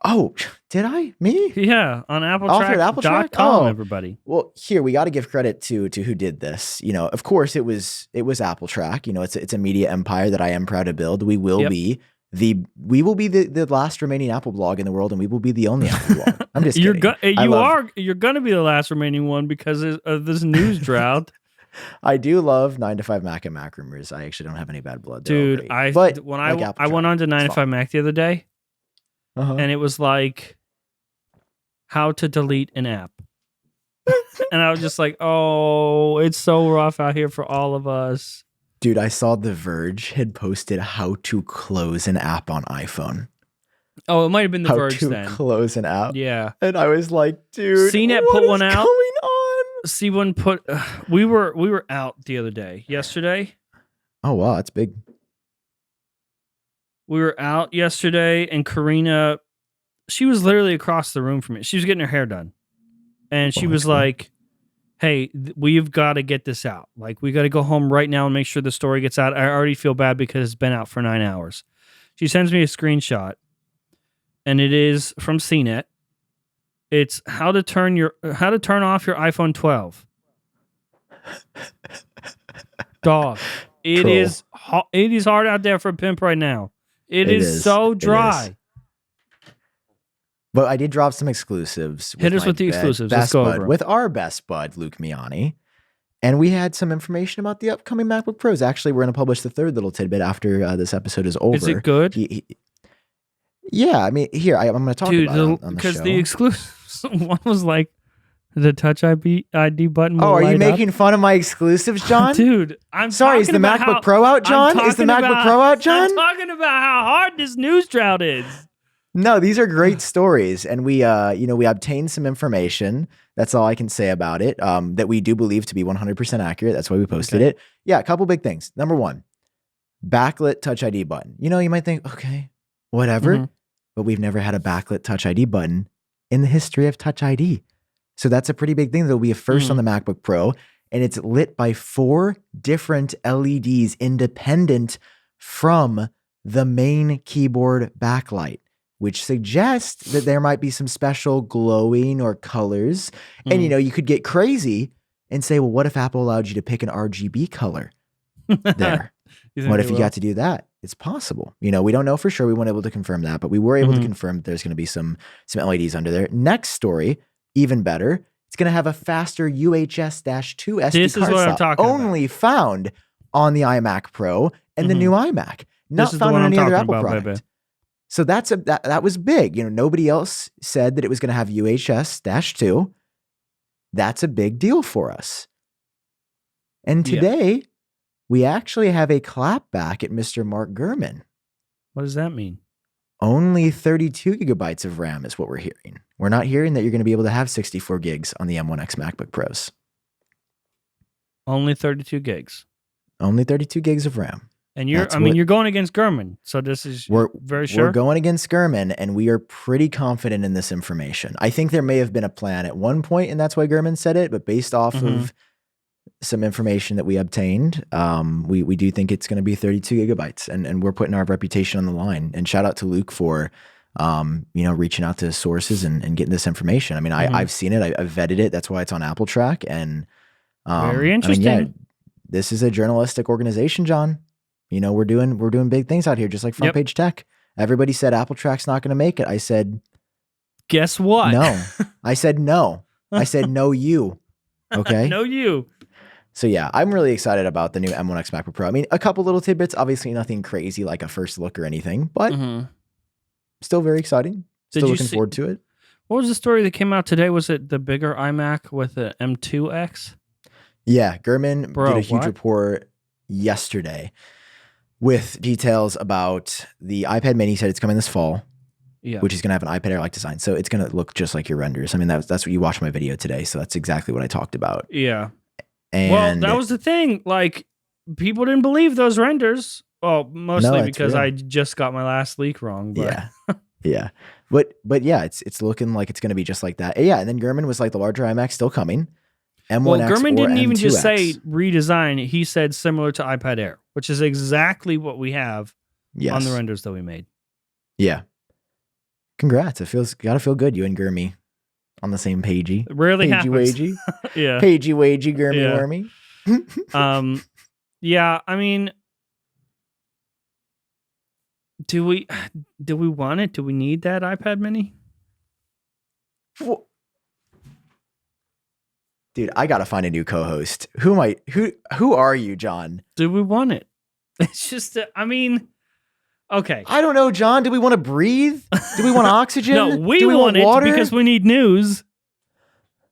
Oh, did I? Me? Yeah, on Offered AppleTrack.com, Oh. everybody. Well, here we got to give credit to who did this. You know, of course, it was AppleTrack. You know, it's a media empire that I am proud to build. We will be the last remaining Apple blog in the world, and we will be the only Apple blog. I'm just You're kidding. you're going to be the last remaining one because of this news drought. I do love 9 to 5 Mac and Mac rumors. I actually don't have any bad blood. They're all Dude, great. I went on to 9 to 5 Mac the other day, and it was like how to delete an app. And I was just like, oh, it's so rough out here for all of us. Dude, I saw The Verge had posted how to close an app on iPhone. Oh, it might have been The Verge How to then. close an app. Yeah. And I was like, dude, CNET what put is one out. going on? C1 put we were out the other day. Yesterday. Oh, wow, that's big. We were out yesterday, and Karina, she was literally across the room from me. She was getting her hair done. And she was like, hey, we've got to get this out. Like, we got to go home right now and make sure the story gets out. I already feel bad because it's been out for 9 hours. She sends me a screenshot, and it is from CNET. It's how to turn off your iPhone 12. Dog. It is hard out there for a pimp right now. It is so dry. But I did drop some exclusives. Hit us with the exclusives. Let's go over them. With our best bud, Luke Miani. And we had some information about the upcoming MacBook Pros. Actually, we're going to publish the third little tidbit after this episode is over. Is it good? Yeah, I mean, here, I'm going to talk about it on the show. Because the exclusives, one was like, the Touch ID button will Oh, are you light making up. fun of my exclusives, John? Dude, I'm sorry, is the MacBook Pro out, John? Is the MacBook Pro out, John? I'm talking about how hard this news drought is. No, these are great stories, and we obtained some information. That's all I can say about it. That we do believe to be 100% accurate. That's why we posted it. Yeah, a couple big things. Number one, backlit Touch ID button. You know, you might think, okay, whatever, but we've never had a backlit Touch ID button in the history of Touch ID. So that's a pretty big thing. There'll be a first on the MacBook Pro, and it's lit by 4 different LEDs independent from the main keyboard backlight, which suggests that there might be some special glowing or colors. And, you know, you could get crazy and say, well, what if Apple allowed you to pick an RGB color there? What if you got to do that? It's possible. You know, we don't know for sure. We weren't able to confirm that, but we were able to confirm that there's going to be some LEDs under there. Next story, even better. It's going to have a faster UHS-2 SD card slot, only found on the iMac Pro and the new iMac, not found on any other Apple product. Baby. So that was big. You know, nobody else said that it was going to have UHS-2. That's a big deal for us. And today, we actually have a clapback at Mr. Mark Gurman. What does that mean? Only 32 gigabytes of RAM is what we're hearing. We're not hearing that you're going to be able to have 64 gigs on the M1X MacBook Pros. Only 32 gigs. Only 32 gigs of RAM. And you're going against Gurman. So this is very sure. We're going against Gurman, and we are pretty confident in this information. I think there may have been a plan at one point, and that's why Gurman said it. But based off of some information that we obtained, we do think it's going to be 32 gigabytes, and we're putting our reputation on the line. And shout out to Luke for reaching out to his sources and getting this information. I mean, I've seen it, I've vetted it. That's why it's on Apple Track. And very interesting. I mean, this is a journalistic organization, John. You know, we're doing big things out here, just like Front Page Tech. Everybody said Apple Track's not going to make it. I said, guess what? No. I said no. I said no you. Okay. No you. So yeah, I'm really excited about the new M1X MacBook Pro. I mean, a couple little tidbits, obviously nothing crazy like a first look or anything, but still very exciting. Still looking forward to it. What was the story that came out today? Was it the bigger iMac with the M2X? Yeah, Gurman did a huge report. yesterday with details about the iPad mini. Said it's coming this fall, which is going to have an iPad Air-like design. So it's going to look just like your renders. I mean, that's what you watched my video today. So that's exactly what I talked about. Yeah. And well, that was the thing. Like, people didn't believe those renders. Well, mostly because I just got my last leak wrong. But. Yeah. Yeah. But yeah, it's looking like it's going to be just like that. Yeah. And then Gurman was like, the larger iMac still coming. M1X well, Gurman didn't even M2X. just say redesign. He said similar to iPad Air, which is exactly what we have on the renders that we made. Yeah. Congrats. It gotta feel good. You and Gurmy on the same pagey. It rarely happens. Wagey. Yeah. Pagey wagey Gurmy wormy. Yeah, I mean, do we want it? Do we need that iPad mini? Dude, I gotta find a new co-host. Who are you, John? Do we want it? It's just, I mean, okay. I don't know, John. Do we want to breathe? Do we want oxygen? No, we want it water? because we need news.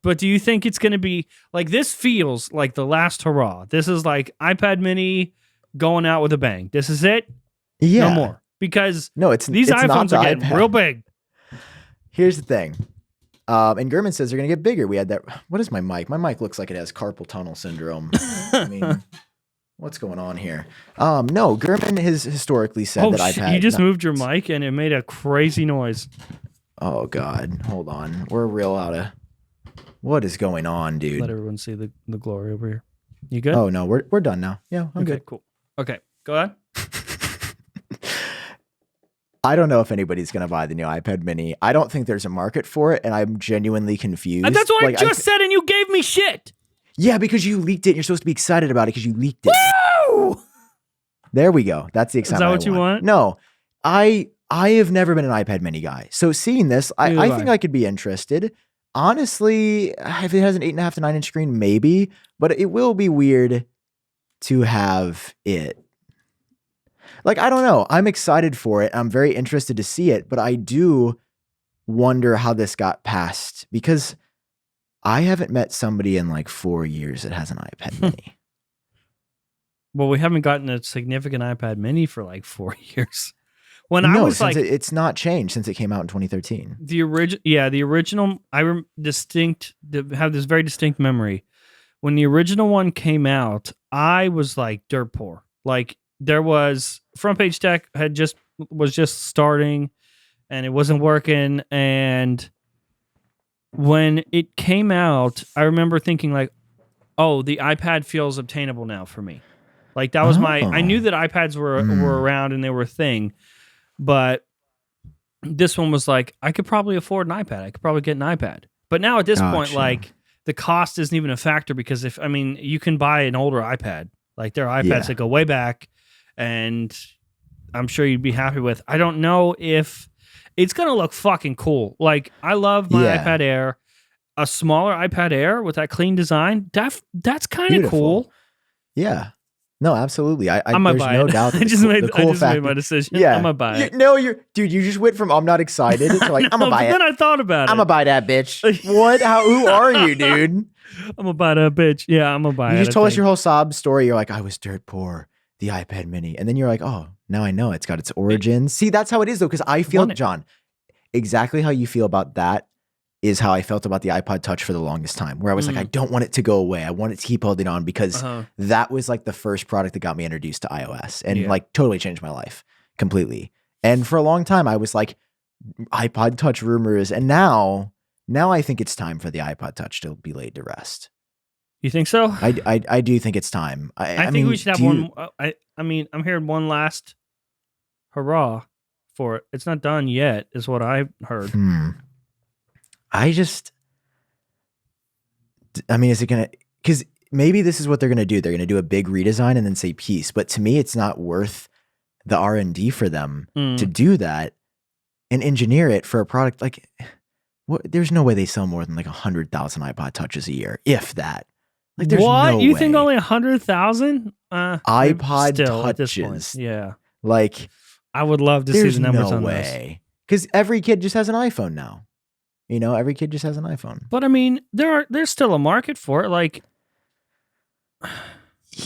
But do you think it's going to be like, this feels like the last hurrah? This is like iPad mini going out with a bang. This is it. Yeah. No more. Because these iPhones are getting real big. Here's the thing. And Gurman says they're going to get bigger. We had that. What is my mic? My mic looks like it has carpal tunnel syndrome. I mean, what's going on here? No, Gurman has historically said that iPad. You just moved your mic and it made a crazy noise. Oh, God. Hold on. We're real out of. What is going on, dude? Let everyone see the glory over here. You good? Oh, no. We're done now. Yeah, I'm good. Cool. Okay, go ahead. I don't know if anybody's going to buy the new iPad mini. I don't think there's a market for it, and I'm genuinely confused. And that's what I just said, and you gave me shit. Yeah, because you leaked it. You're supposed to be excited about it because you leaked it. Woo! There we go. That's the excitement. Is that what you want? No, I have never been an iPad mini guy. So seeing this, I think I could be interested. Honestly, if it has an 8.5 to 9-inch screen, maybe, but it will be weird to have it. Like, I don't know. I'm excited for it. I'm very interested to see it, but I do wonder how this got passed because I haven't met somebody in like 4 years that has an iPad mini. Well, we haven't gotten a significant iPad mini for like 4 years. I was like, it's not changed since it came out in 2013. The original. I have this very distinct memory. When the original one came out, I was like dirt poor. Like, there was Front Page Tech was just starting, and it wasn't working. And when it came out, I remember thinking like, "Oh, the iPad feels obtainable now for me." Like, that was I knew that iPads were around and they were a thing, but this one was like, I could probably afford an iPad. I could probably get an iPad. But now at this point, like, the cost isn't even a factor because you can buy an older iPad. Like, there are iPads that go way back, and I'm sure you'd be happy with. I don't know if it's going to look fucking cool. Like, I love my iPad Air. A smaller iPad Air with that clean design, that's kind of cool. Yeah. No, absolutely. I'm there's no doubt. I just made my decision. Yeah. I'm gonna buy it. Dude, you just went from I'm not excited to like, I'm gonna buy it. Then I thought about it. I'm gonna buy that bitch. What? Who are you, dude? I'm gonna buy that bitch. Yeah, I'm gonna buy it. You just told us your whole sob story. You're like, I was dirt poor, the iPad mini. And then you're like, oh, now I know it's got its origins. See, that's how it is though. Cause I feel, John, exactly how you feel about that is how I felt about the iPod Touch for the longest time, where I was like, I don't want it to go away. I want it to keep holding on because that was like the first product that got me introduced to iOS and like totally changed my life completely. And for a long time, I was like, iPod Touch rumors. And now I think it's time for the iPod Touch to be laid to rest. You think so? I do think it's time. I think we should have one. I'm hearing one last hurrah for it. It's not done yet, is what I heard. Is it going to, because maybe this is what they're going to do. They're going to do a big redesign and then say peace. But to me, it's not worth the R&D for them to do that and engineer it for a product. Like, there's no way they sell more than like 100,000 iPod Touches a year, if that. Like, there's what? No you way. think only 100,000? iPod still, Touches. Yeah. Like, I would love to see the numbers on way. Because every kid just has an iPhone now. You know, every kid just has an iPhone. But I mean, there's still a market for it. Like,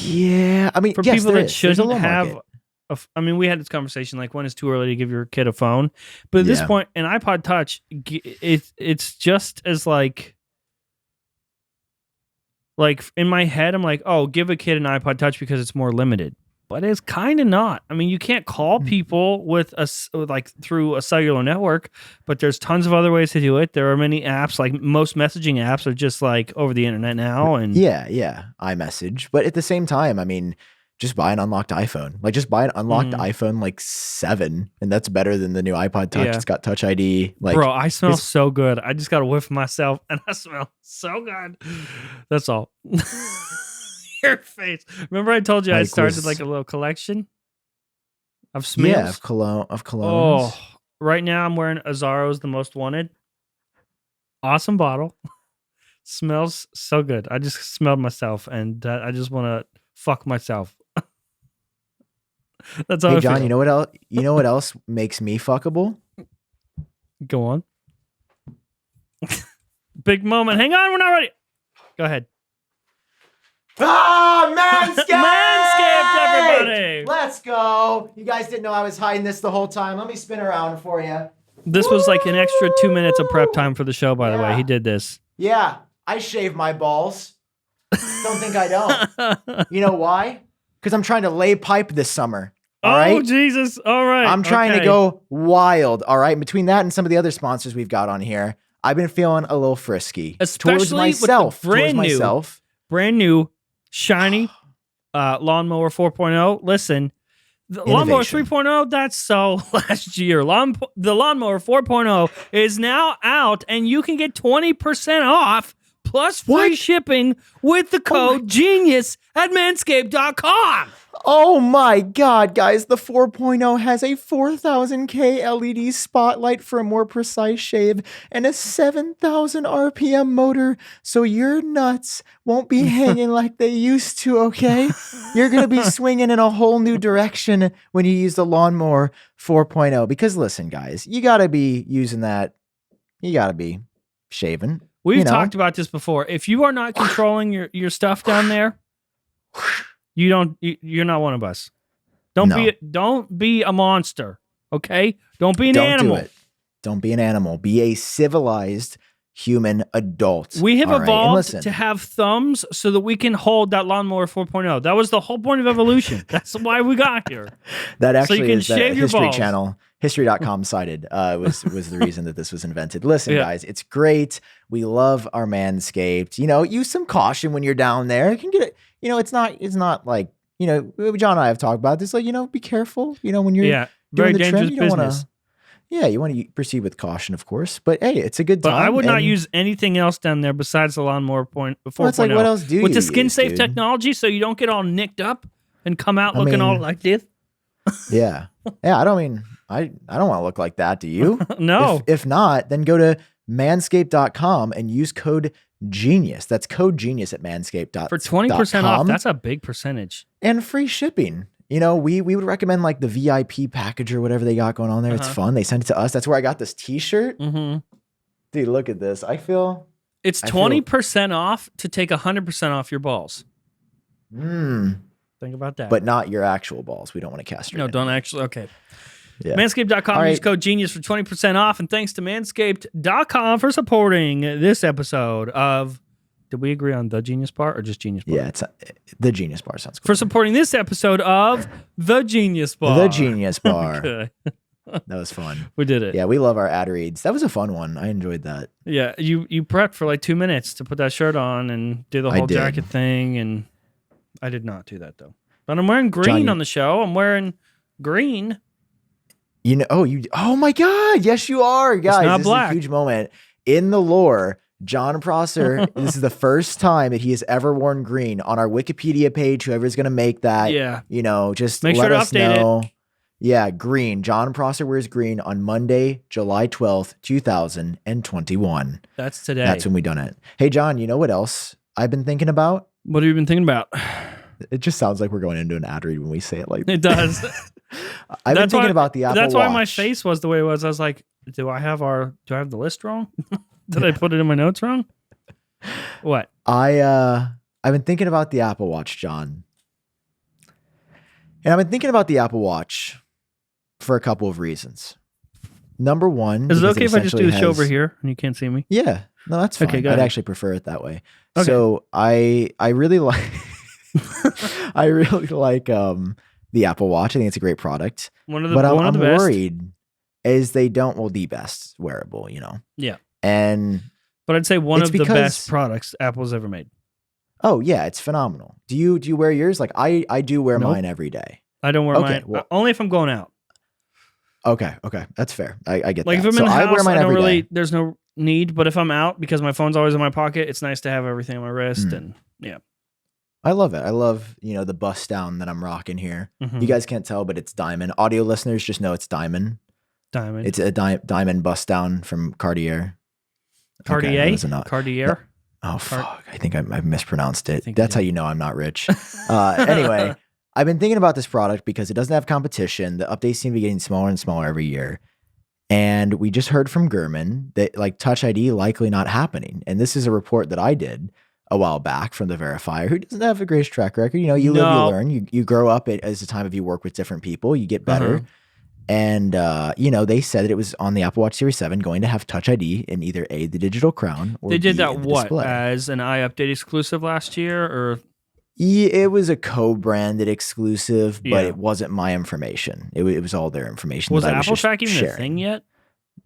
Yeah, I mean, For yes, people there that is. There's a shouldn't low have. market. I mean, we had this conversation like when it's too early to give your kid a phone, but at this Yeah. point, an iPod Touch, it's just as like in my head, I'm like, oh, give a kid an iPod Touch because it's more limited, but it's kind of not. I mean, you can't call people through a cellular network, but there's tons of other ways to do it. There are many apps, like most messaging apps are just like over the internet now, and Yeah, iMessage. But at the same time, I mean, just buy an unlocked iPhone. Like, just buy an unlocked iPhone like 7, and that's better than the new iPod Touch. Yeah. It's got Touch ID. Like, bro, I smell so good. I just got to whiff myself, and I smell so good. That's all. Your face. Remember, I told you I started like a little collection of smells. Yeah, of colognes. Oh, right now I'm wearing Azzaro's The Most Wanted. Awesome bottle. Smells so good. I just smelled myself, and I just want to fuck myself. That's all. Hey, I John, feel. you know what else? You know what else makes me fuckable? Go on. Big moment. Hang on, we're not ready. Go ahead. Manscaped! Manscaped, everybody! Let's go. You guys didn't know I was hiding this the whole time. Let me spin around for you. This was like an extra 2 minutes of prep time for the show, by the way. Yeah. He did this. Yeah, I shave my balls. Don't think I don't. You know why? Because I'm trying to lay pipe this summer. All right? Oh, Jesus. All right. I'm trying to Okay. go wild. All right. Between that and some of the other sponsors we've got on here, I've been feeling a little frisky. Especially towards myself. with the brand towards new, myself. brand new, shiny lawnmower 4.0. Listen, the lawnmower Innovation. 3.0, that's so last year. The lawnmower 4.0 is now out, and you can get 20% off plus free shipping with the code GENIUS at manscaped.com. Oh my God, guys. The 4.0 has a 4000K LED spotlight for a more precise shave and a 7000 RPM motor. So your nuts won't be hanging like they used to, okay? You're going to be swinging in a whole new direction when you use the lawnmower 4.0. Because listen, guys, you got to be using that. You got to be shaving. We've talked about this before. If you are not controlling your stuff down there, you're not one of us. Don't be a monster, okay? Don't be an animal. Do it. Don't be an animal. Be a civilized human adult. We have All right? And evolved listen, to have thumbs so that we can hold that lawnmower 4.0. That was the whole point of evolution. That's why we got here. that actually so you can is the shave your History balls. Channel. History.com cited was the reason that this was invented. Listen, Yeah. guys, it's great. We love our Manscaped. Use some caution when you're down there. You can get it. It's not like, John and I have talked about this. Like, be careful, when you're very doing the dangerous trim. You don't business. you want to proceed with caution, of course. But hey, it's a good But time. I would not and- use anything else down there besides the lawnmower 4.0. Well, it's like, what else do with you the skin use, safe dude? technology, so you don't get all nicked up and come out looking all mean- like this. Yeah. Yeah. I don't want to look like that. Do you? No. If not, then go to manscaped.com and use code GENIUS. That's code GENIUS at manscaped.com. For 20% off, that's a big percentage. And free shipping. We would recommend like the VIP package or whatever they got going on there. It's fun. They sent it to us. That's where I got this t-shirt. Mm-hmm. Dude, look at this. I feel It's I feel- 20% off to take 100% off your balls. Think about that. but not your actual balls. We don't want to castrate. no, it. don't actually. Okay. Yeah. Manscaped.com. All Use right. code GENIUS for 20% off. And thanks to Manscaped.com for supporting this episode of. Did we agree on the Genius Bar or just Genius Bar? Yeah, it's the Genius Bar sounds cool. For supporting this episode of The Genius Bar. The Genius Bar. Okay. That was fun. We did it. Yeah, we love our ad reads. That was a fun one. I enjoyed that. Yeah, you prepped for like 2 minutes to put that shirt on and do the I whole did. jacket thing, and I did not do that though. But I'm wearing green Johnny- on the show. I'm wearing green. Oh my God. Yes, you are, guys. not This black. is a huge moment in the lore. John Prosser, this is the first time that he has ever worn green on our Wikipedia page. Whoever's going to make that, Yeah. just Make let sure to us update it. know. Yeah, green. John Prosser wears green on Monday, July 12th, 2021. That's today. That's when we done it. Hey, John, you know what else I've been thinking about? What have you been thinking about? It just sounds like we're going into an ad read when we say it like that. It does. I've been thinking about the Apple That's Watch. why my face was the way it was. I was like, do I have the list wrong? Did I put it in my notes wrong? What? I've been thinking about the Apple Watch, John. And I've been thinking about the Apple Watch for a couple of reasons. Number one, is it because okay if I just do the show over has- here and you can't see me? Yeah, no, that's fine. Okay, go I'd ahead. actually prefer it that way. Okay. So I really like I really like the Apple Watch. I think it's a great product. One of But the I'm best. worried is they don't, well, the best wearable, you know. Yeah. And But I'd say one It's of the because- best products Apple's ever made. oh yeah, it's phenomenal. Do you wear yours? Like I do wear Nope. mine every day. I don't wear Okay, mine. well- Only if I'm going out. Okay, that's fair. I get Like that. if I'm in the I wear house, mine I don't every really. day. There's no need. But if I'm out, because my phone's always in my pocket, it's nice to have everything on my wrist. Mm. And yeah, I love it. I love, the bust down that I'm rocking here. Mhm. You guys can't tell, but it's diamond. Audio listeners just know it's diamond. Diamond. It's a diamond bust down from Cartier. Cartier. Okay, that was enough. Cartier. Oh fuck! I think I've mispronounced it. think That's you how you know I'm not rich. Anyway, I've been thinking about this product because it doesn't have competition. The updates seem to be getting smaller and smaller every year. And we just heard from Gurman that like Touch ID likely not happening. And this is a report that I did a while back from the verifier who doesn't have a great track record. You live, you No. learn. You grow up as the time of you work with different people. You get better. Uh-huh. And, they said that it was on the Apple Watch Series 7 going to have Touch ID in either A, the digital crown, or They did B, that in the what display. as an iUpdate exclusive last year, or Yeah, it was a co-branded exclusive, but Yeah. it wasn't my information. It was all their information. was that I Apple just tracking the sharing. thing yet?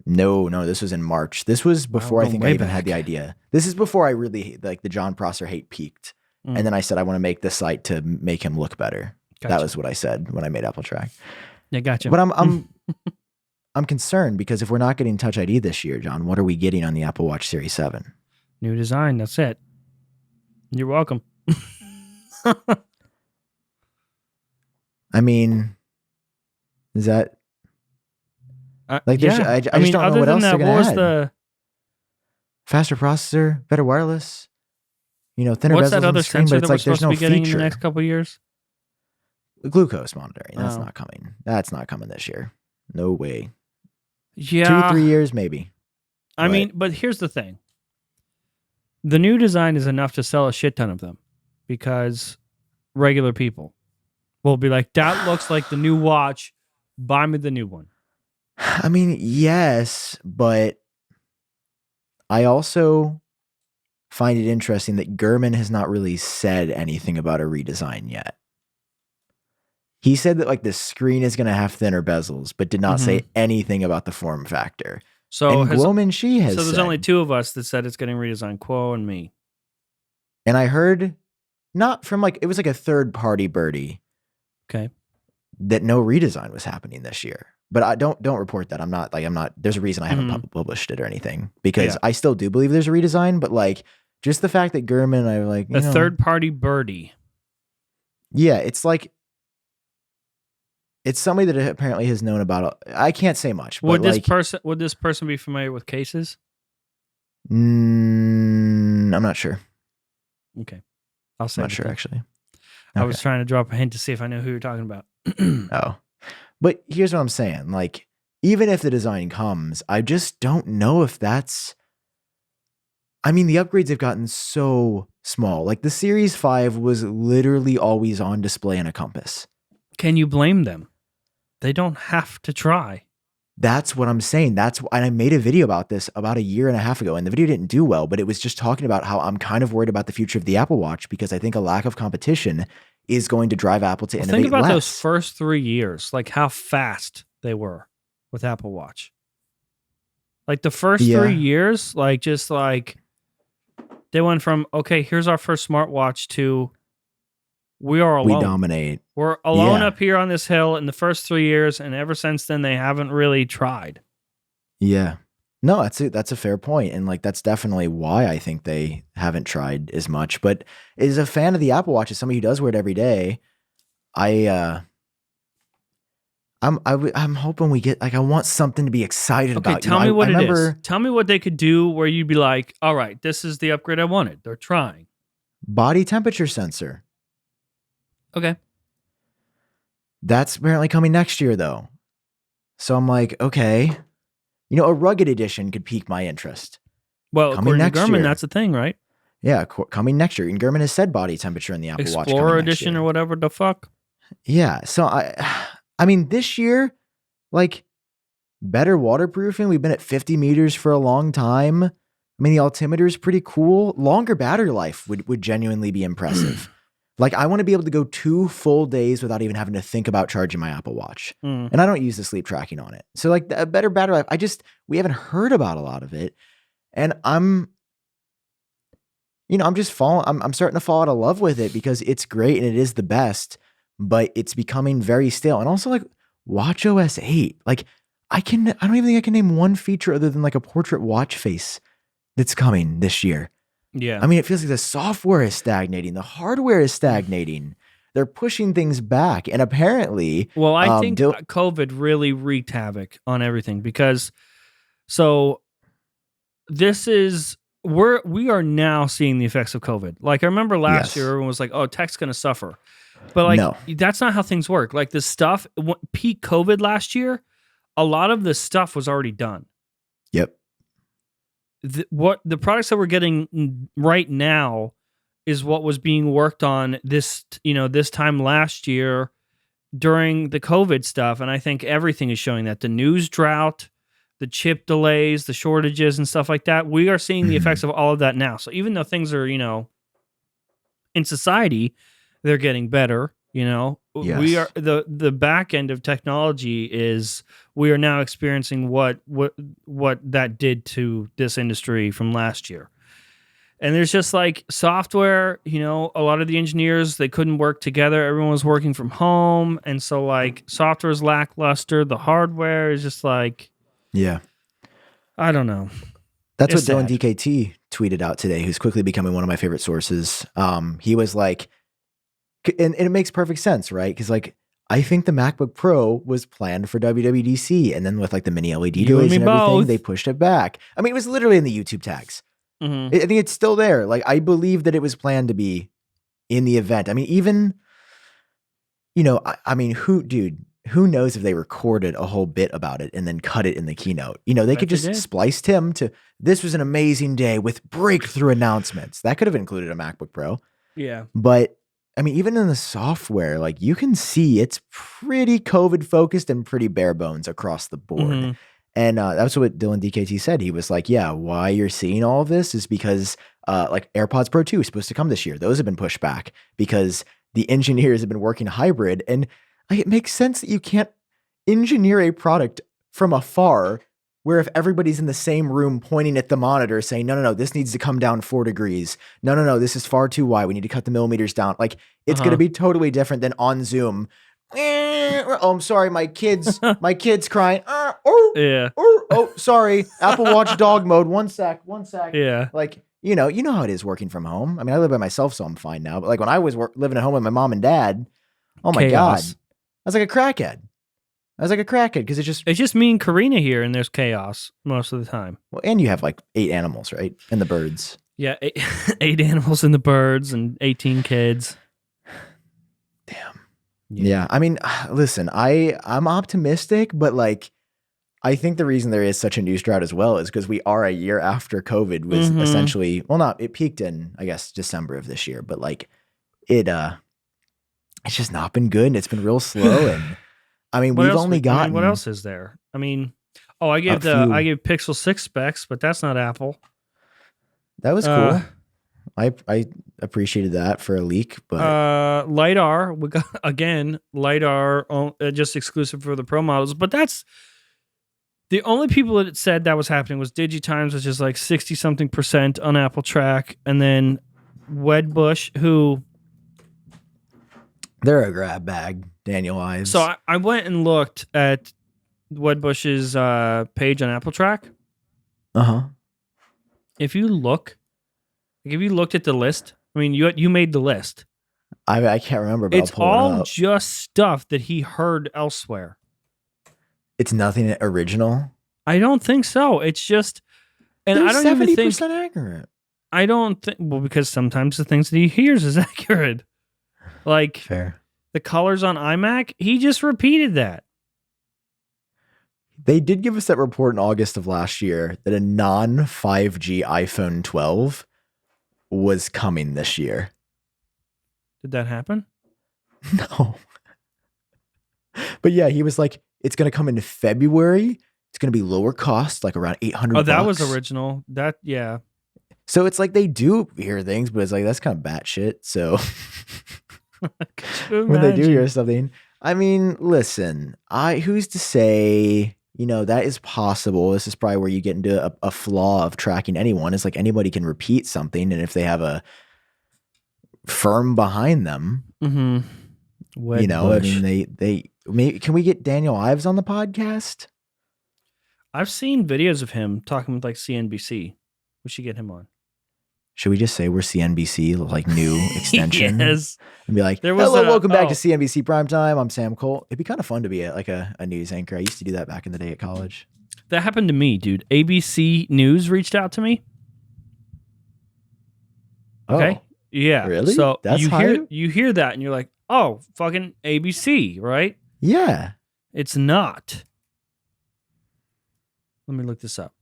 No, this was in March. This was before I going think way I even had the back. idea. This is before I really like the John Prosser hate peaked. Mm. And then I said I want to make this site to make him look better. That Gotcha. was what I said when I made Apple Track. Yeah, gotcha. But I'm concerned because if we're not getting Touch ID this year, John, what are we getting on the Apple Watch Series 7? New design. That's it. You're welcome. I mean, is that like yeah. there's I just mean, don't know other what than else that, they're what was gonna add. the Faster processor, better wireless, thinner what's bezels that on other the screen, sensor but that it's we're like there's supposed to no be getting in feature. the next couple of years? Glucose monitoring. That's Oh. not coming. That's not coming this year. No way. Yeah. 2-3 years maybe. I mean, but here's the thing. The new design is enough to sell a shit ton of them because regular people will be like, that looks like the new watch. Buy me the new one. I mean, yes, but I also find it interesting that Gurman has not really said anything about a redesign yet. He said that like the screen is going to have thinner bezels, but did not say anything about the form factor. So, And Guomin Shi has so there's said, only two of us that said it's getting redesigned, Quo and me. and I heard not from it was like a third party birdie Okay. that no redesign was happening this year. But I don't report that. I'm not there's a reason I haven't published it or anything because Yeah. I still do believe there's a redesign, but like just the fact that Gurman and I were like, A third party birdie. yeah, it's like, it's somebody that apparently has known about, I can't say much, but Would like, this person be familiar with cases? I'm not sure. Okay. I'll say I'm not sure actually. I was Okay. trying to drop a hint to see if I knew who you're talking about. Oh, but here's what I'm saying. Like, even if the design comes, I just don't know if that's, I mean, the upgrades have gotten so small. Like the Series 5 was literally always on display in a compass. Can you blame them? They don't have to try. That's what I'm saying. And I made a video about this about a year and a half ago, and the video didn't do well, but it was just talking about how I'm kind of worried about the future of the Apple Watch because I think a lack of competition is going to drive Apple to innovate Think about less. those first 3 years, like how fast they were with Apple Watch. Like the first Yeah. 3 years, like just like they went from, okay, here's our first smartwatch to we are We alone. dominate. We're alone Yeah. up here on this hill in the first 3 years, and ever since then they haven't really tried. Yeah. No, that's a fair point. And like that's definitely why I think they haven't tried as much. But as a fan of the Apple Watch, as somebody who does wear it every day, I'm hoping we get I want something to be excited Okay, about. tell me what I it remember is. Tell me what they could do where you'd be like, all right, this is the upgrade I wanted. They're trying. body temperature sensor. Okay. That's apparently coming next year though. So I'm like, okay, a rugged edition could pique my interest. Well, Coming according to next Garmin, year. that's the thing, right? Yeah, coming next year. And Gurman has said body temperature in the Apple Watch. Explorer coming next edition year. or whatever the fuck. Yeah. So I mean, this year, like better waterproofing. We've been at 50 meters for a long time. I mean, the altimeter is pretty cool. Longer battery life would genuinely be impressive. Like I want to be able to go 2 full days without even having to think about charging my Apple Watch. And I don't use the sleep tracking on it. So like a better battery life. We haven't heard about a lot of it. And I'm just I'm starting to fall out of love with it because it's great and it is the best, but it's becoming very stale. And also like watchOS 8, like I don't even think I can name one feature other than like a portrait watch face that's coming this year. Yeah. I mean, it feels like the software is stagnating. The hardware is stagnating. They're pushing things back. And apparently, well, I think COVID really wreaked havoc on everything because we are now seeing the effects of COVID. Like I remember last year, everyone was like, "Oh, tech's going to suffer," but like that's not how things work. Like the stuff peak COVID last year, a lot of the stuff was already done. Yep. What the products that we're getting right now is what was being worked on this time last year during the COVID stuff, and I think everything is showing that the news drought, the chip delays, the shortages and stuff like that. We are seeing the effects of all of that now. So even though things are, in society, they're getting better, we are the back end of technology is we are now experiencing what that did to this industry from last year. And there's just like software, a lot of the engineers, they couldn't work together. Everyone was working from home. And so like software is lackluster. The hardware is just like, yeah, I don't know. That's what Dylan DKT tweeted out today, who's quickly becoming one of my favorite sources. He was like, and it makes perfect sense, right? Because like, I think the MacBook Pro was planned for WWDC, and then with like the mini LED delays and everything, they pushed it back. I mean, it was literally in the YouTube tags. I think it's still there. Like, I believe that it was planned to be in the event. I mean, even, who knows if they recorded a whole bit about it and then cut it in the keynote? They could just splice Tim to, this was an amazing day with breakthrough announcements. That could have included a MacBook Pro. Yeah. But I mean, even in the software, like you can see it's pretty COVID focused and pretty bare bones across the board. And that's what Dylan DKT said. He was like, yeah, why you're seeing all of this is because like AirPods Pro 2 is supposed to come this year. Those have been pushed back because the engineers have been working hybrid. And it makes sense that you can't engineer a product from afar where if everybody's in the same room pointing at the monitor saying, no, this needs to come down 4 degrees. No, this is far too wide. We need to cut the millimeters down. Like it's going to be totally different than on Zoom. Oh, I'm sorry. My kid's crying. Oh, sorry. Apple Watch dog mode. One sec. Yeah. Like, you know how it is working from home. I mean, I live by myself, so I'm fine now. But like when I was living at home with my mom and dad, oh my God, I was like a crackhead. Because it's just me and Karina here, and there's chaos most of the time. Well, and you have like 8 animals, right? And the birds. Yeah, 8 animals and the birds and 18 kids. Damn. Yeah. I mean, listen, I'm optimistic, but like, I think the reason there is such a news drought as well is because we are a year after COVID was essentially, it peaked in, I guess, December of this year, but like it's just not been good and it's been real slow. And I mean, we've only gotten. What else is there? I mean, I gave Pixel 6 specs, but that's not Apple. That was cool. I appreciated that for a leak, but LiDAR, we got again LiDAR just exclusive for the Pro models, but that's the only people that said that was happening was DigiTimes, which is like 60-something% on Apple Track, and then Wedbush, who they're a grab bag, Daniel Ives. So I went and looked at Wedbush's page on Apple Track. If you looked at the list, I mean, you made the list. I can't remember, but it's all just stuff that he heard elsewhere. It's nothing original. I don't think so. It's just, and I don't even think 70% accurate. I don't think because sometimes the things that he hears is accurate. Like fair. The colors on iMac, he just repeated that. They did give us that report in August of last year that a non-5G iPhone 12 was coming this year. Did that happen? No. But yeah, he was like, it's going to come in February. It's going to be lower cost, like around 800. Oh, that was original. That, yeah. So it's like they do hear things, but it's like, that's kind of batshit. So when they do hear something, I mean, listen, who's to say, that is possible. This is probably where you get into a flaw of tracking anyone. It's like anybody can repeat something. And if they have a firm behind them, mm-hmm. I mean, they maybe, can we get Daniel Ives on the podcast? I've seen videos of him talking with like CNBC. We should get him on. Should we just say we're CNBC, like new extension? Yes. And be like, hello, welcome back to CNBC Primetime. I'm Sam Kohl. It'd be kind of fun to be a news anchor. I used to do that back in the day at college. That happened to me, dude. ABC News reached out to me. Okay. Oh, yeah. really? So that's you hear that and you're like, oh, fucking ABC, right? Yeah. It's not. Let me look this up.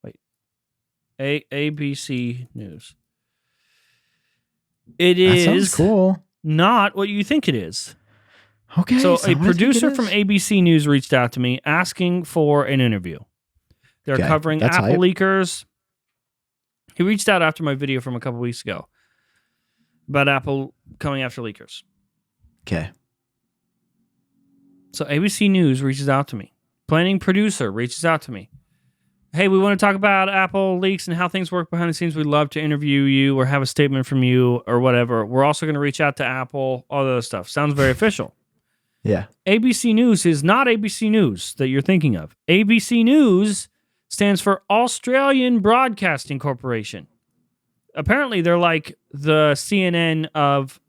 Wait. ABC News. It is sounds cool. Not what you think it is. Okay. So a producer from ABC News reached out to me asking for an interview. They're covering Apple leakers. He reached out after my video from a couple weeks ago about Apple coming after leakers. Okay. So ABC News reaches out to me. Planning producer reaches out to me. Hey, we want to talk about Apple leaks and how things work behind the scenes. We'd love to interview you or have a statement from you or whatever. We're also going to reach out to Apple, all that stuff. Sounds very official. Yeah. ABC News is not ABC News that you're thinking of. ABC News stands for Australian Broadcasting Corporation. Apparently, they're like the CNN of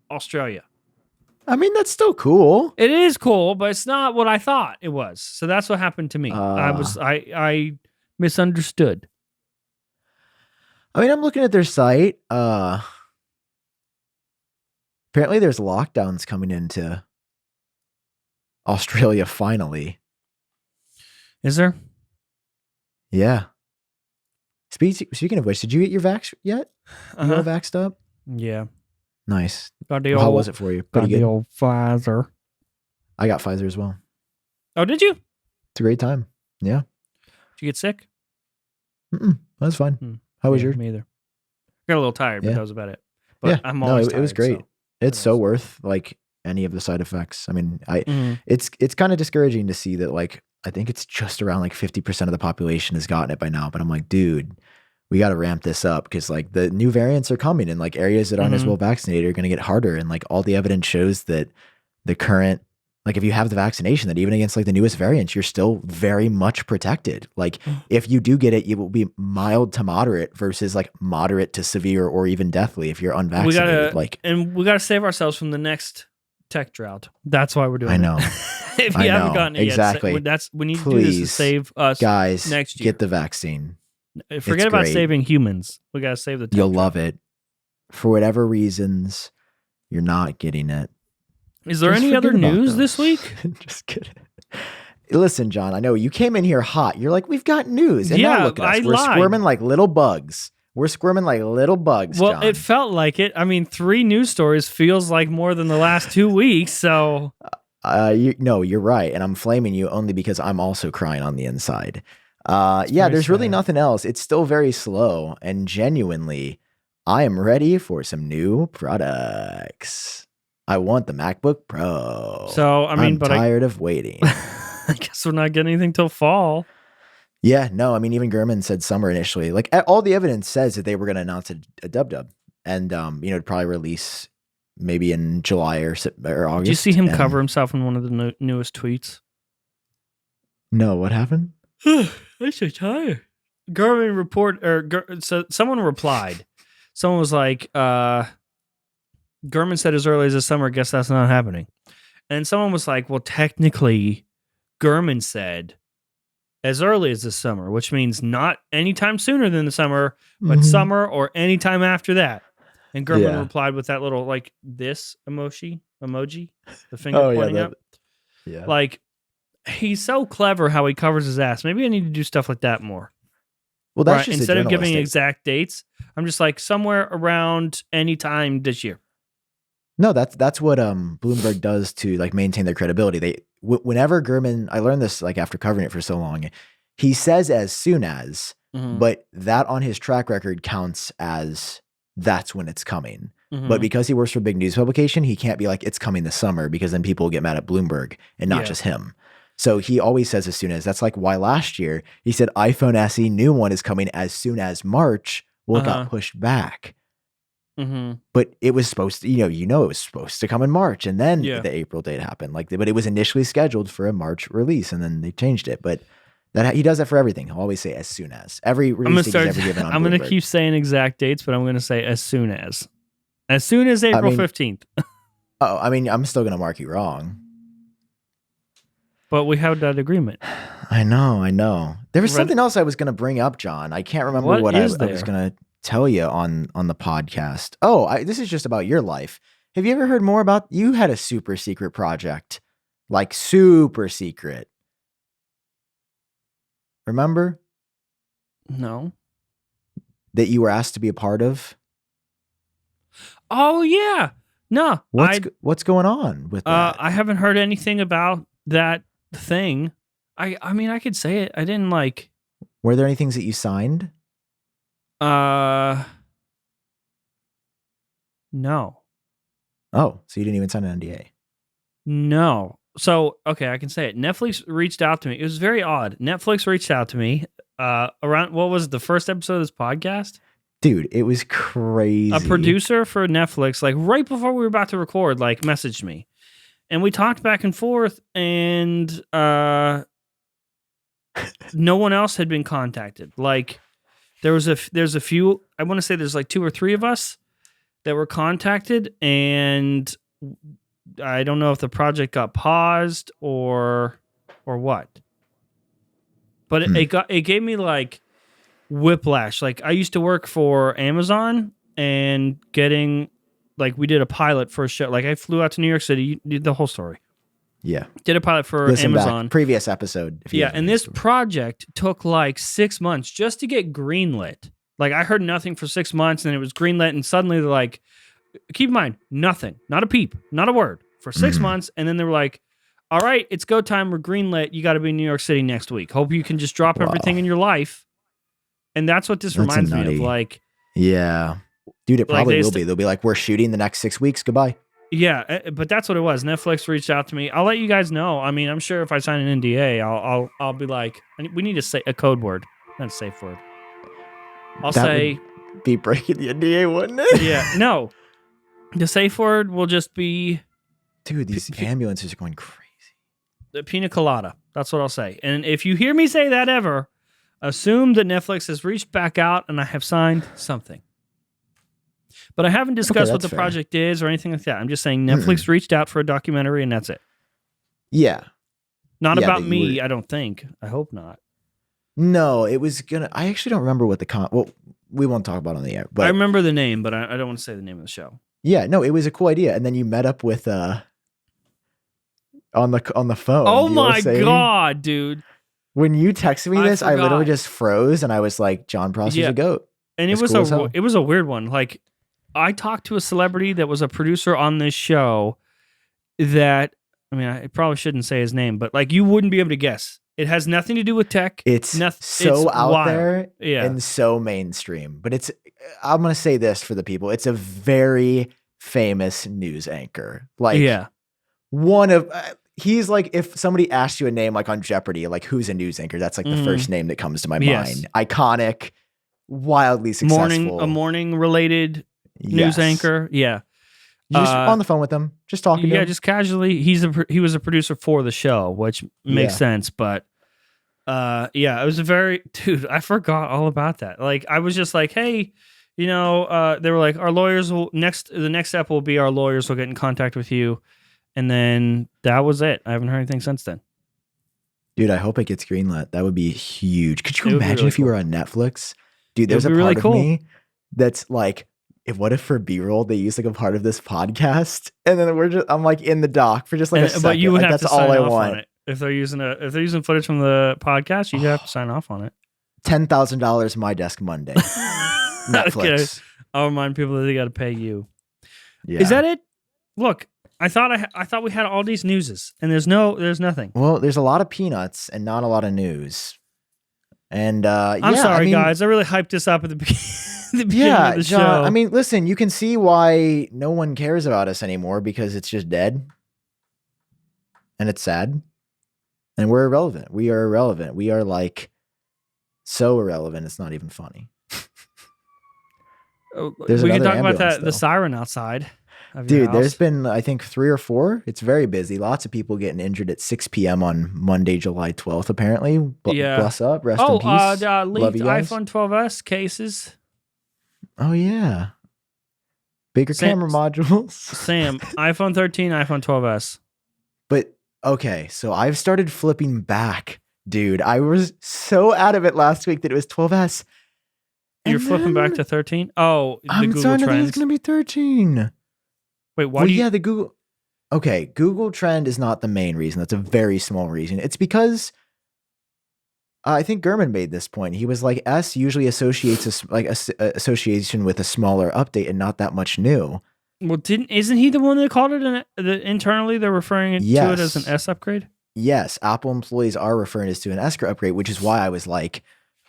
Australia. I mean, that's still cool. It is cool, but it's not what I thought it was. So that's what happened to me. I misunderstood. I mean, I'm looking at their site. Apparently there's lockdowns coming into Australia finally. Is there? Yeah. Speaking of which, did you get your vax yet? You all vaxxed up? Yeah. Nice. How was it for you? Pretty good. The old Pfizer. I got Pfizer as well. Oh, did you? It's a great time. Yeah. Did you get sick? That was fine. How was yours? Me either. Got a little tired, but that was about it. But yeah. I'm always it was tired, great. So it's so worth like any of the side effects. I mean, it's kind of discouraging to see that like I think it's just around like 50% of the population has gotten it by now. But I'm like, dude, we got to ramp this up because like the new variants are coming and like areas that aren't as well vaccinated are going to get harder. And like all the evidence shows that the current, like if you have the vaccination, that even against like the newest variants, you're still very much protected. Like if you do get it, it will be mild to moderate versus like moderate to severe or even deathly if you're unvaccinated. We got to save ourselves from the next tech drought. That's why we're doing it. I know. If you haven't gotten it exactly. yet, we need to do this to save us guys, next year. Get the vaccine. Forget about saving humans. We got to save the tech You'll drought. love it. For whatever reasons, you're not getting it. Is there any other news this week? Just kidding. Listen, John, I know you came in here hot. You're like, we've got news. And now look at us. We're squirming like little bugs. Well, John. It felt like it. I mean, 3 news stories feels like more than the last 2 weeks. So, you're right. And I'm flaming you only because I'm also crying on the inside. There's really nothing else. It's still very slow. And genuinely, I am ready for some new products. I want the MacBook Pro. So, I'm tired of waiting. I guess we're not getting anything till fall. Yeah, no, I mean, even Gurman said summer initially. Like, all the evidence says that they were going to announce a dub, and probably release maybe in July or August. Did you see him cover himself in one of the newest tweets? No, what happened? I'm so tired. So someone replied. Someone was like, Gurman said as early as this summer. Guess that's not happening. And someone was like, well, technically, Gurman said as early as this summer, which means not anytime sooner than the summer, but summer or anytime after that. And Gurman replied with that little like this emoji, the finger pointing up. Yeah. Like, he's so clever how he covers his ass. Maybe I need to do stuff like that more. Well, that's just instead of giving exact dates, I'm just like somewhere around any time this year. No, that's what Bloomberg does to like maintain their credibility. They whenever Gurman, I learned this like after covering it for so long. He says as soon as, but that on his track record counts as that's when it's coming. But because he works for a big news publication, he can't be like it's coming this summer because then people will get mad at Bloomberg and not just him. So he always says as soon as. That's like why last year he said iPhone SE new one is coming as soon as March. Well, it got pushed back. But it was supposed to, it was supposed to come in March, and then the April date happened. But it was initially scheduled for a March release, and then they changed it. But that he does that for everything. He'll always say as soon as every release date he's ever given on I'm going to Bloomberg. keep saying exact dates, but I'm going to say as soon as April 15th. I'm still going to mark you wrong. But we have that agreement. I know. There was something else I was going to bring up, John. I can't remember what I was going to tell you on the podcast. This is just about your life. Have you ever heard more about, you had a super secret project, like super secret. Remember? No. That you were asked to be a part of? Oh yeah. No. What's going on with that? I haven't heard anything about that thing. I mean, I could say it. I didn't like. Were there any things that you signed? No. Oh, so you didn't even sign an NDA? No. So, okay, I can say it. Netflix reached out to me. It was very odd. Netflix reached out to me around, what was the first episode of this podcast? Dude, it was crazy. A producer for Netflix, like right before we were about to record, like messaged me. And we talked back and forth, and no one else had been contacted. Like, there's a few, I want to say there's like 2 or 3 of us that were contacted, and I don't know if the project got paused or what. But it gave me like whiplash. Like, I used to work for Amazon and getting, like, we did a pilot for a show. Like, I flew out to New York City, did the whole story. Yeah. Did a pilot for Listen Amazon. Back, previous episode. Yeah, and this project took like 6 months just to get greenlit. Like, I heard nothing for 6 months, and it was greenlit, and suddenly they're like, keep in mind, nothing, not a peep, not a word for 6 months, and then they were like, all right, it's go time, we're greenlit, you got to be in New York City next week. Hope you can just drop everything in your life. And that's what this reminds me of. Like, yeah. Dude, it probably like will be. They'll be like, we're shooting the next 6 weeks. Goodbye. Yeah, but that's what it was. Netflix reached out to me. I'll let you guys know. I mean, I'm sure if I sign an NDA, I'll be like, we need to say a code word, not a safe word. I'll say, be breaking the NDA, wouldn't it? Yeah, no. The safe word will just be, dude, these ambulances are going crazy. The pina colada. That's what I'll say. And if you hear me say that ever, assume that Netflix has reached back out and I have signed something. But I haven't discussed what the project is or anything like that. I'm just saying Netflix reached out for a documentary, and that's it. Yeah. Not about me, I don't think. I hope not. No, it was gonna. I actually don't remember what well, we won't talk about it on the air. But I remember the name, but I don't want to say the name of the show. Yeah, no, it was a cool idea. And then you met up with on the phone. Oh my God, dude. When you texted me this, I literally just froze, and I was like, John Prosser's a goat. And it was a weird one. Like, I talked to a celebrity that was a producer on this show that, I mean, I probably shouldn't say his name, but like, you wouldn't be able to guess. It has nothing to do with tech. It's so out wild. there and so mainstream. But I'm going to say this for the people. It's a very famous news anchor. Like, one of, he's like, if somebody asked you a name like on Jeopardy, like who's a news anchor, that's like the first name that comes to my mind. Iconic, wildly successful. A morning related news anchor. Yeah. You're just on the phone with him, just talking to him. Yeah, just casually. He was a producer for the show, which makes sense. But it was dude, I forgot all about that. Like, I was just like, hey, they were like, our lawyers the next step will be our lawyers will get in contact with you. And then that was it. I haven't heard anything since then. Dude, I hope it gets greenlit. That would be huge. Could you imagine if you were on Netflix? Dude, there's a part of me that's like, what if for B-roll they use like a part of this podcast, and then I'm like in the doc for just like a second. But you would have to sign off on it. If they're using footage from the podcast, you'd have to sign off on it. $10,000 my desk Monday. Netflix. Okay. I'll remind people that they got to pay you. Yeah. Is that it? Look, I thought we had all these newses, and there's nothing. Well, there's a lot of peanuts and not a lot of news. And I'm sorry, guys. I really hyped this up at the beginning of the John, show. I mean, listen, you can see why no one cares about us anymore because it's just dead. And it's sad. And we're irrelevant. We are irrelevant. We are like so irrelevant. It's not even funny. We can talk about the siren outside. Dude, there's been, I think, 3 or 4. It's very busy. Lots of people getting injured at 6 p.m. on Monday, July 12th, apparently. Bless up. Rest in peace. Leaked Love you guys. iPhone 12s cases. Oh, yeah. Bigger camera modules. Sam, iPhone 13, iPhone 12s. But, okay, so I've started flipping back. Dude, I was so out of it last week that it was 12s. You're flipping back to 13? Oh, the Google starting to think Trends. it's going to be 13. Wait, why do you... Yeah, the Google... Okay, Google Trend is not the main reason. That's a very small reason. It's because I think Gurman made this point. He was like, S usually associates association with a smaller update and not that much new. Well, isn't he the one that called it internally? They're referring to it as an S upgrade? Yes, Apple employees are referring to it to an S upgrade, which is why I was like,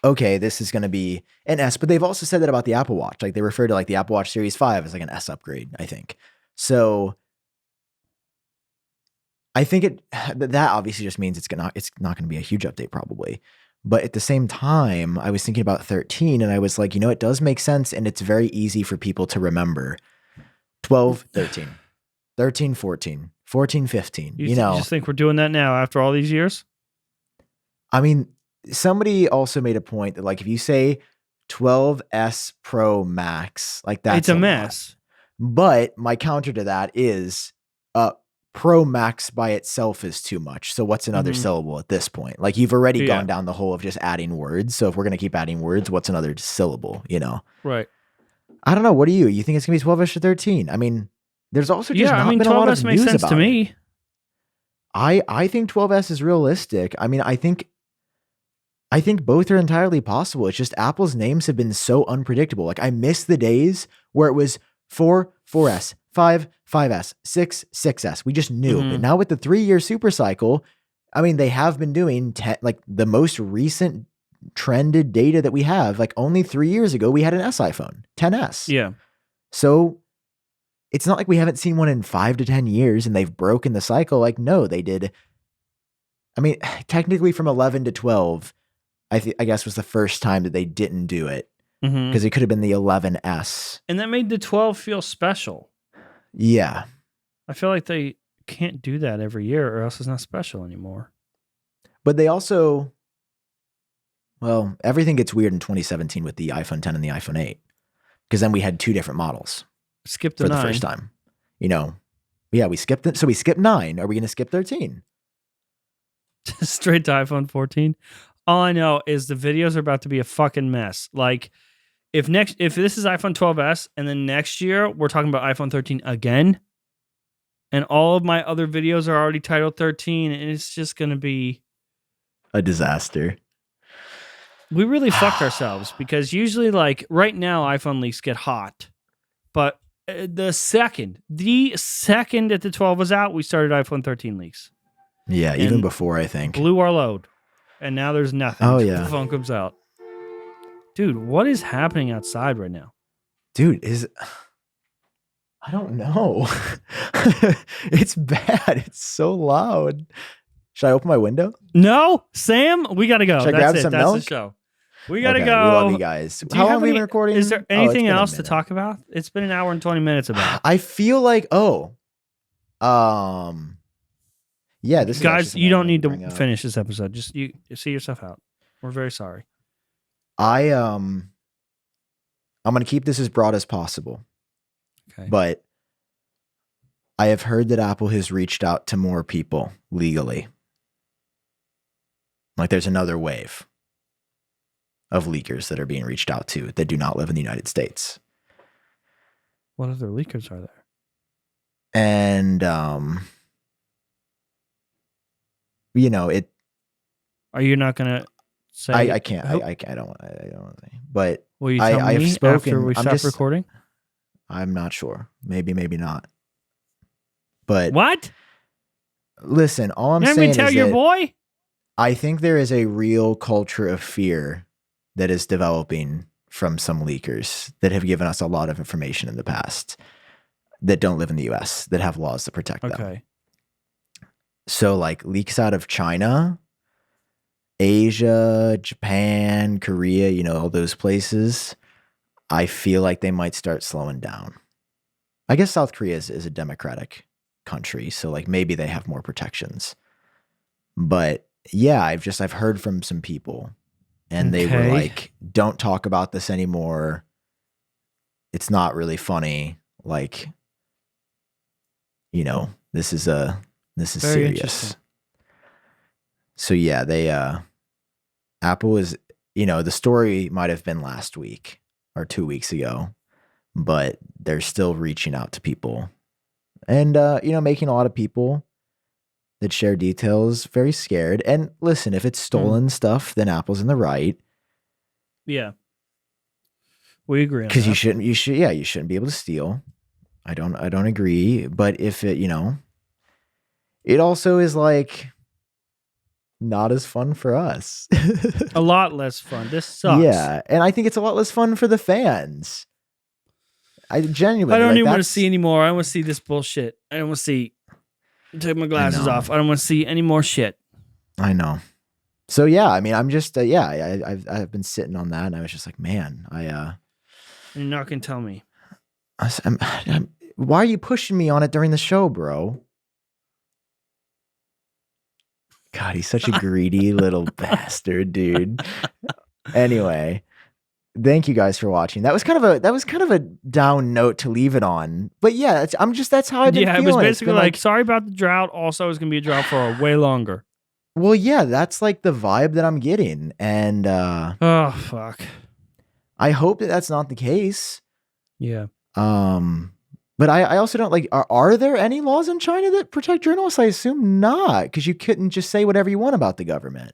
okay, this is going to be an S. But they've also said that about the Apple Watch. Like they refer to like the Apple Watch Series 5 as like an S upgrade, I think. So I think that obviously just means it's not going to be a huge update probably. But at the same time, I was thinking about 13 and I was like, it does make sense and it's very easy for people to remember. 12, 13, 13, 14, 14, 15. You just think we're doing that now after all these years? I mean, somebody also made a point that like if you say 12S Pro Max, like that's it's a mess. But my counter to that is Pro Max by itself is too much. So what's another syllable at this point? Like you've already gone down the hole of just adding words. So if we're going to keep adding words, what's another syllable, Right. I don't know. What do you think it's going to be 12S or 13? I mean, there's also just not been a lot of 12S news makes sense about to me. I think 12S is realistic. I mean, I think both are entirely possible. It's just Apple's names have been so unpredictable. Like I miss the days where it was 4S, 5S, 6S. We just knew. But now with the 3-year super cycle, I mean, they have been doing like the most recent trended data that we have. Like only 3 years ago, we had an S iPhone, 10S. Yeah. So it's not like we haven't seen one in 5 to 10 years and they've broken the cycle. Like, no, they did. I mean, technically from 11 to 12, I guess was the first time that they didn't do it because it could have been the 11S. And that made the 12 feel special. Yeah. I feel like they can't do that every year or else it's not special anymore. But they also, well, everything gets weird in 2017 with the iPhone 10 and the iPhone 8 because then we had 2 different models. Skip for 9. The first time. Yeah, we skipped it. So we skipped 9. Are we going to skip 13? Straight to iPhone 14. All I know is the videos are about to be a fucking mess. Like, if this is iPhone 12s and then next year we're talking about iPhone 13 again, and all of my other videos are already titled 13, and it's just going to be a disaster. We really fucked ourselves because usually, like right now, iPhone leaks get hot, but the second that the 12 was out, we started iPhone 13 leaks. Yeah, and even before I think blew our load. And now there's nothing. Oh, yeah. The phone comes out. Dude, what is happening outside right now? Dude, I don't know. It's bad. It's so loud. Should I open my window? No, Sam, we got to go. Should I grab some milk? That's the show. We got to go. We love you guys. How long have we been recording? Is there anything else to talk about? It's been an hour and 20 minutes about. I feel like, yeah, this guys, you don't need to finish this episode. Just you see yourself out. We're very sorry. I'm going to keep this as broad as possible. Okay. But I have heard that Apple has reached out to more people legally. Like there's another wave of leakers that are being reached out to that do not live in the United States. What other leakers are there? And it. Are you not gonna say? I can't. I don't want to say. But will you tell me I've spoken after we stop recording? I'm not sure. Maybe not. But What? listen, all I'm You saying didn't tell is your that boy? I think there is a real culture of fear that is developing from some leakers that have given us a lot of information in the past that don't live in the US, that have laws to protect them. Okay. So like leaks out of China, Asia, Japan, Korea, you know, all those places, I feel like they might start slowing down. I guess South Korea is a democratic country, so like maybe they have more protections. But yeah, I've heard from some people and they were Okay. like, don't talk about this anymore. It's not really funny. Like, you know, this is Very serious. interesting. So yeah, they Apple is, you know, the story might have been last week or 2 weeks ago, but they're still reaching out to people and you know, making a lot of people that share details very scared. And listen, if it's stolen stuff, then Apple's in the right. Yeah. We agree on Because that. you shouldn't be able to steal. I don't agree. But if it, you know, it also is like not as fun for us. A lot less fun. This sucks. Yeah, and I think it's a lot less fun for the fans. I genuinely, I don't like, even want to that's- see anymore. I don't want to see this bullshit. I don't want to see. Take my glasses know. off. I don't want to see any more shit. I know. So yeah, I mean, I'm just I've been sitting on that, and I was just like, man, You're not gonna tell me. why are you pushing me on it during the show, bro? God, he's such a greedy little bastard, dude. Anyway, thank you guys for watching. That was kind of a down note to leave it on. But yeah, that's how I've been Yeah, feeling. it was It's basically been like, sorry about the drought. Also, it's gonna be a drought for way longer. well, yeah, that's like the vibe that I'm getting, and Oh fuck. I hope that that's not the case. Yeah. But I also don't like. Are there any laws in China that protect journalists? I assume not, because you couldn't just say whatever you want about the government.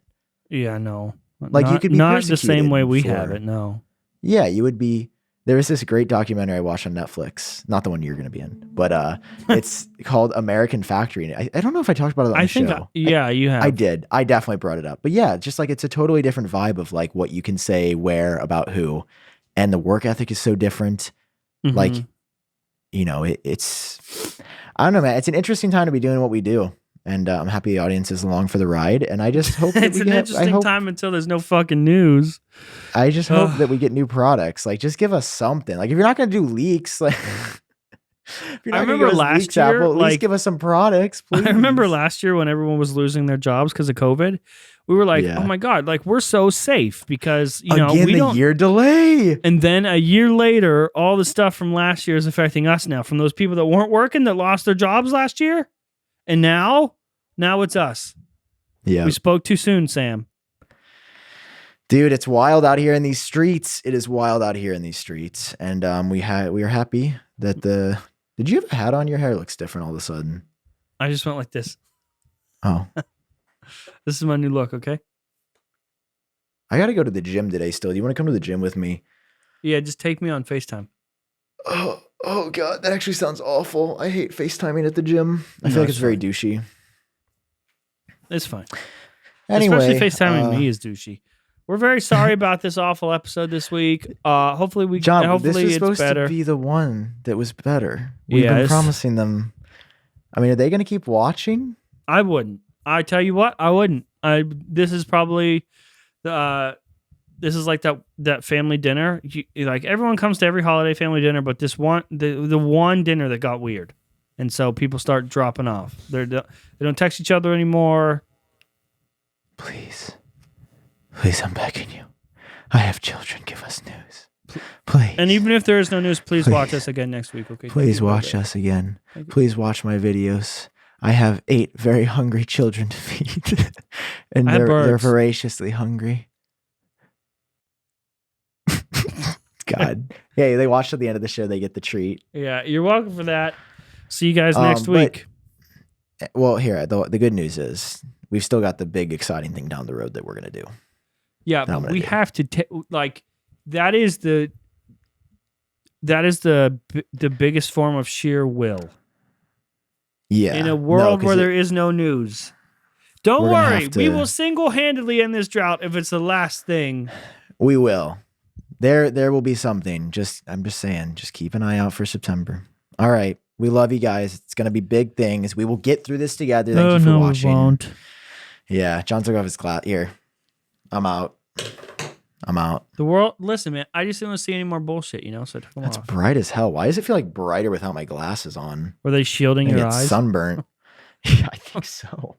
Yeah. No. Like, you could be not the same persecuted way we for- have it. No. Yeah, you would be. There was this great documentary I watched on Netflix, not the one you're going to be in, but it's called American Factory. And I don't know if I talked about it on I the think. show. Yeah, you have. I did. I definitely brought it up. But yeah, just like it's a totally different vibe of like what you can say where about who, and the work ethic is so different. Mhm. Like, you know, it's I don't know, man. It's an interesting time to be doing what we do, and I'm happy the audience is along for the ride. And I just hope that it's we an get. interesting time until there's no fucking news. I just hope Ugh. that we get new products. Like, just give us something. Like, if you're not going to do leaks, like, if you're I not gonna remember give us last leaks, year, Apple, at least like- give us some products, please. I remember last year when everyone was losing their jobs because of COVID. We were like, Yeah. oh my God, like we're so safe because, you know, Again, we the don't. year delay. And then a year later, all the stuff from last year is affecting us now from those people that weren't working that lost their jobs last year. And now it's us. Yeah, We spoke too soon, Sam. dude, it's wild out here in these streets. It is wild out here in these streets, and we are happy that the. Did you have a hat on? Your hair looks different all of a sudden. I just went like this. Oh, This is my new look, okay? I got to go to the gym today. Still, do you want to come to the gym with me? Yeah, just take me on FaceTime. Oh God, that actually sounds awful. I hate FaceTiming at the gym. I No, feel like it's it's very douchey. It's fine. Anyway, Especially FaceTiming me is douchey. We're very sorry about this awful episode this week. Hopefully we John, hopefully this was it's supposed better. to be the one that was better. We've Yeah, been it's- promising them. I mean, are they going to keep watching? I wouldn't. I tell you what, I wouldn't. This is probably this is like that family dinner. Like everyone comes to every holiday family dinner, but this one the one dinner that got weird. And so people start dropping off. They don't text each other anymore. Please, I'm begging you. I have children. Give us news, please. And even if there is no news, please watch Please. us again next week, okay? Please watch us again. Please watch my videos. I have 8 very hungry children to feed, and I have they're birds. voraciously hungry. God, yeah, they watch at the end of the show. They get the treat. Yeah, you're welcome for that. See you guys next But- week. Well, here the good news is we've still got the big exciting thing down the road that we're gonna do. Yeah, that I'm but gonna we do. have to like that is the biggest form of sheer will. Yeah. in a No, world 'cause where there is no news. Don't We're gonna worry, have we to- will single-handedly end this drought if it's the last thing. we will. There will be something. I'm just saying, just keep an eye out for September. All right. We love you guys. It's gonna be big things. We will get through this together. Thank you for watching. We won't. Yeah, John took off his class. Here. I'm out. The world, listen, man, I just didn't want to see any more bullshit, you know, so I took them That's off. bright as hell. Why does it feel like brighter without my glasses on? Were they shielding Maybe your it's eyes? sunburnt. Yeah, I think so.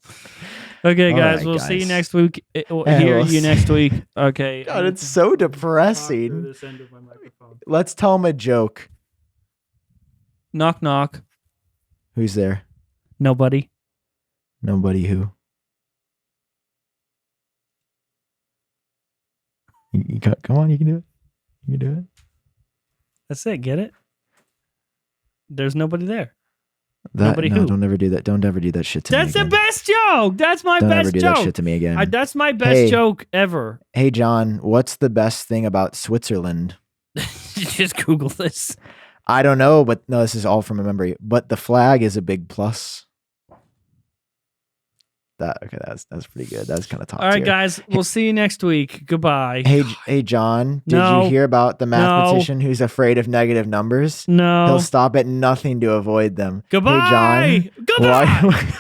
Okay, All guys, right, we'll see you guys. next week. We'll Yeah, hear we'll you see. next week. Okay. God, it's so depressing. This end of my microphone. Let's tell him a joke. Knock, knock. Who's there? Nobody. Nobody who. Come on, you can do it. You can do it. That's it. Get it? There's nobody there. That, Nobody no, who? don't ever do that. Don't ever do that shit to That's me the again. best joke. That's my Don't ever best do joke. that shit to me again. That's my best Hey. joke ever. Hey, John, what's the best thing about Switzerland? Just Google this. I don't know, but no, this is all from a memory. But the flag is a big plus. That's pretty good. That's kind of top All right, tier. guys. We'll see you next week. Goodbye. Hey, John, did No. you hear about the mathematician who's afraid of negative numbers? No. He'll stop at nothing to avoid them. Goodbye. Hey, John. Goodbye. Why?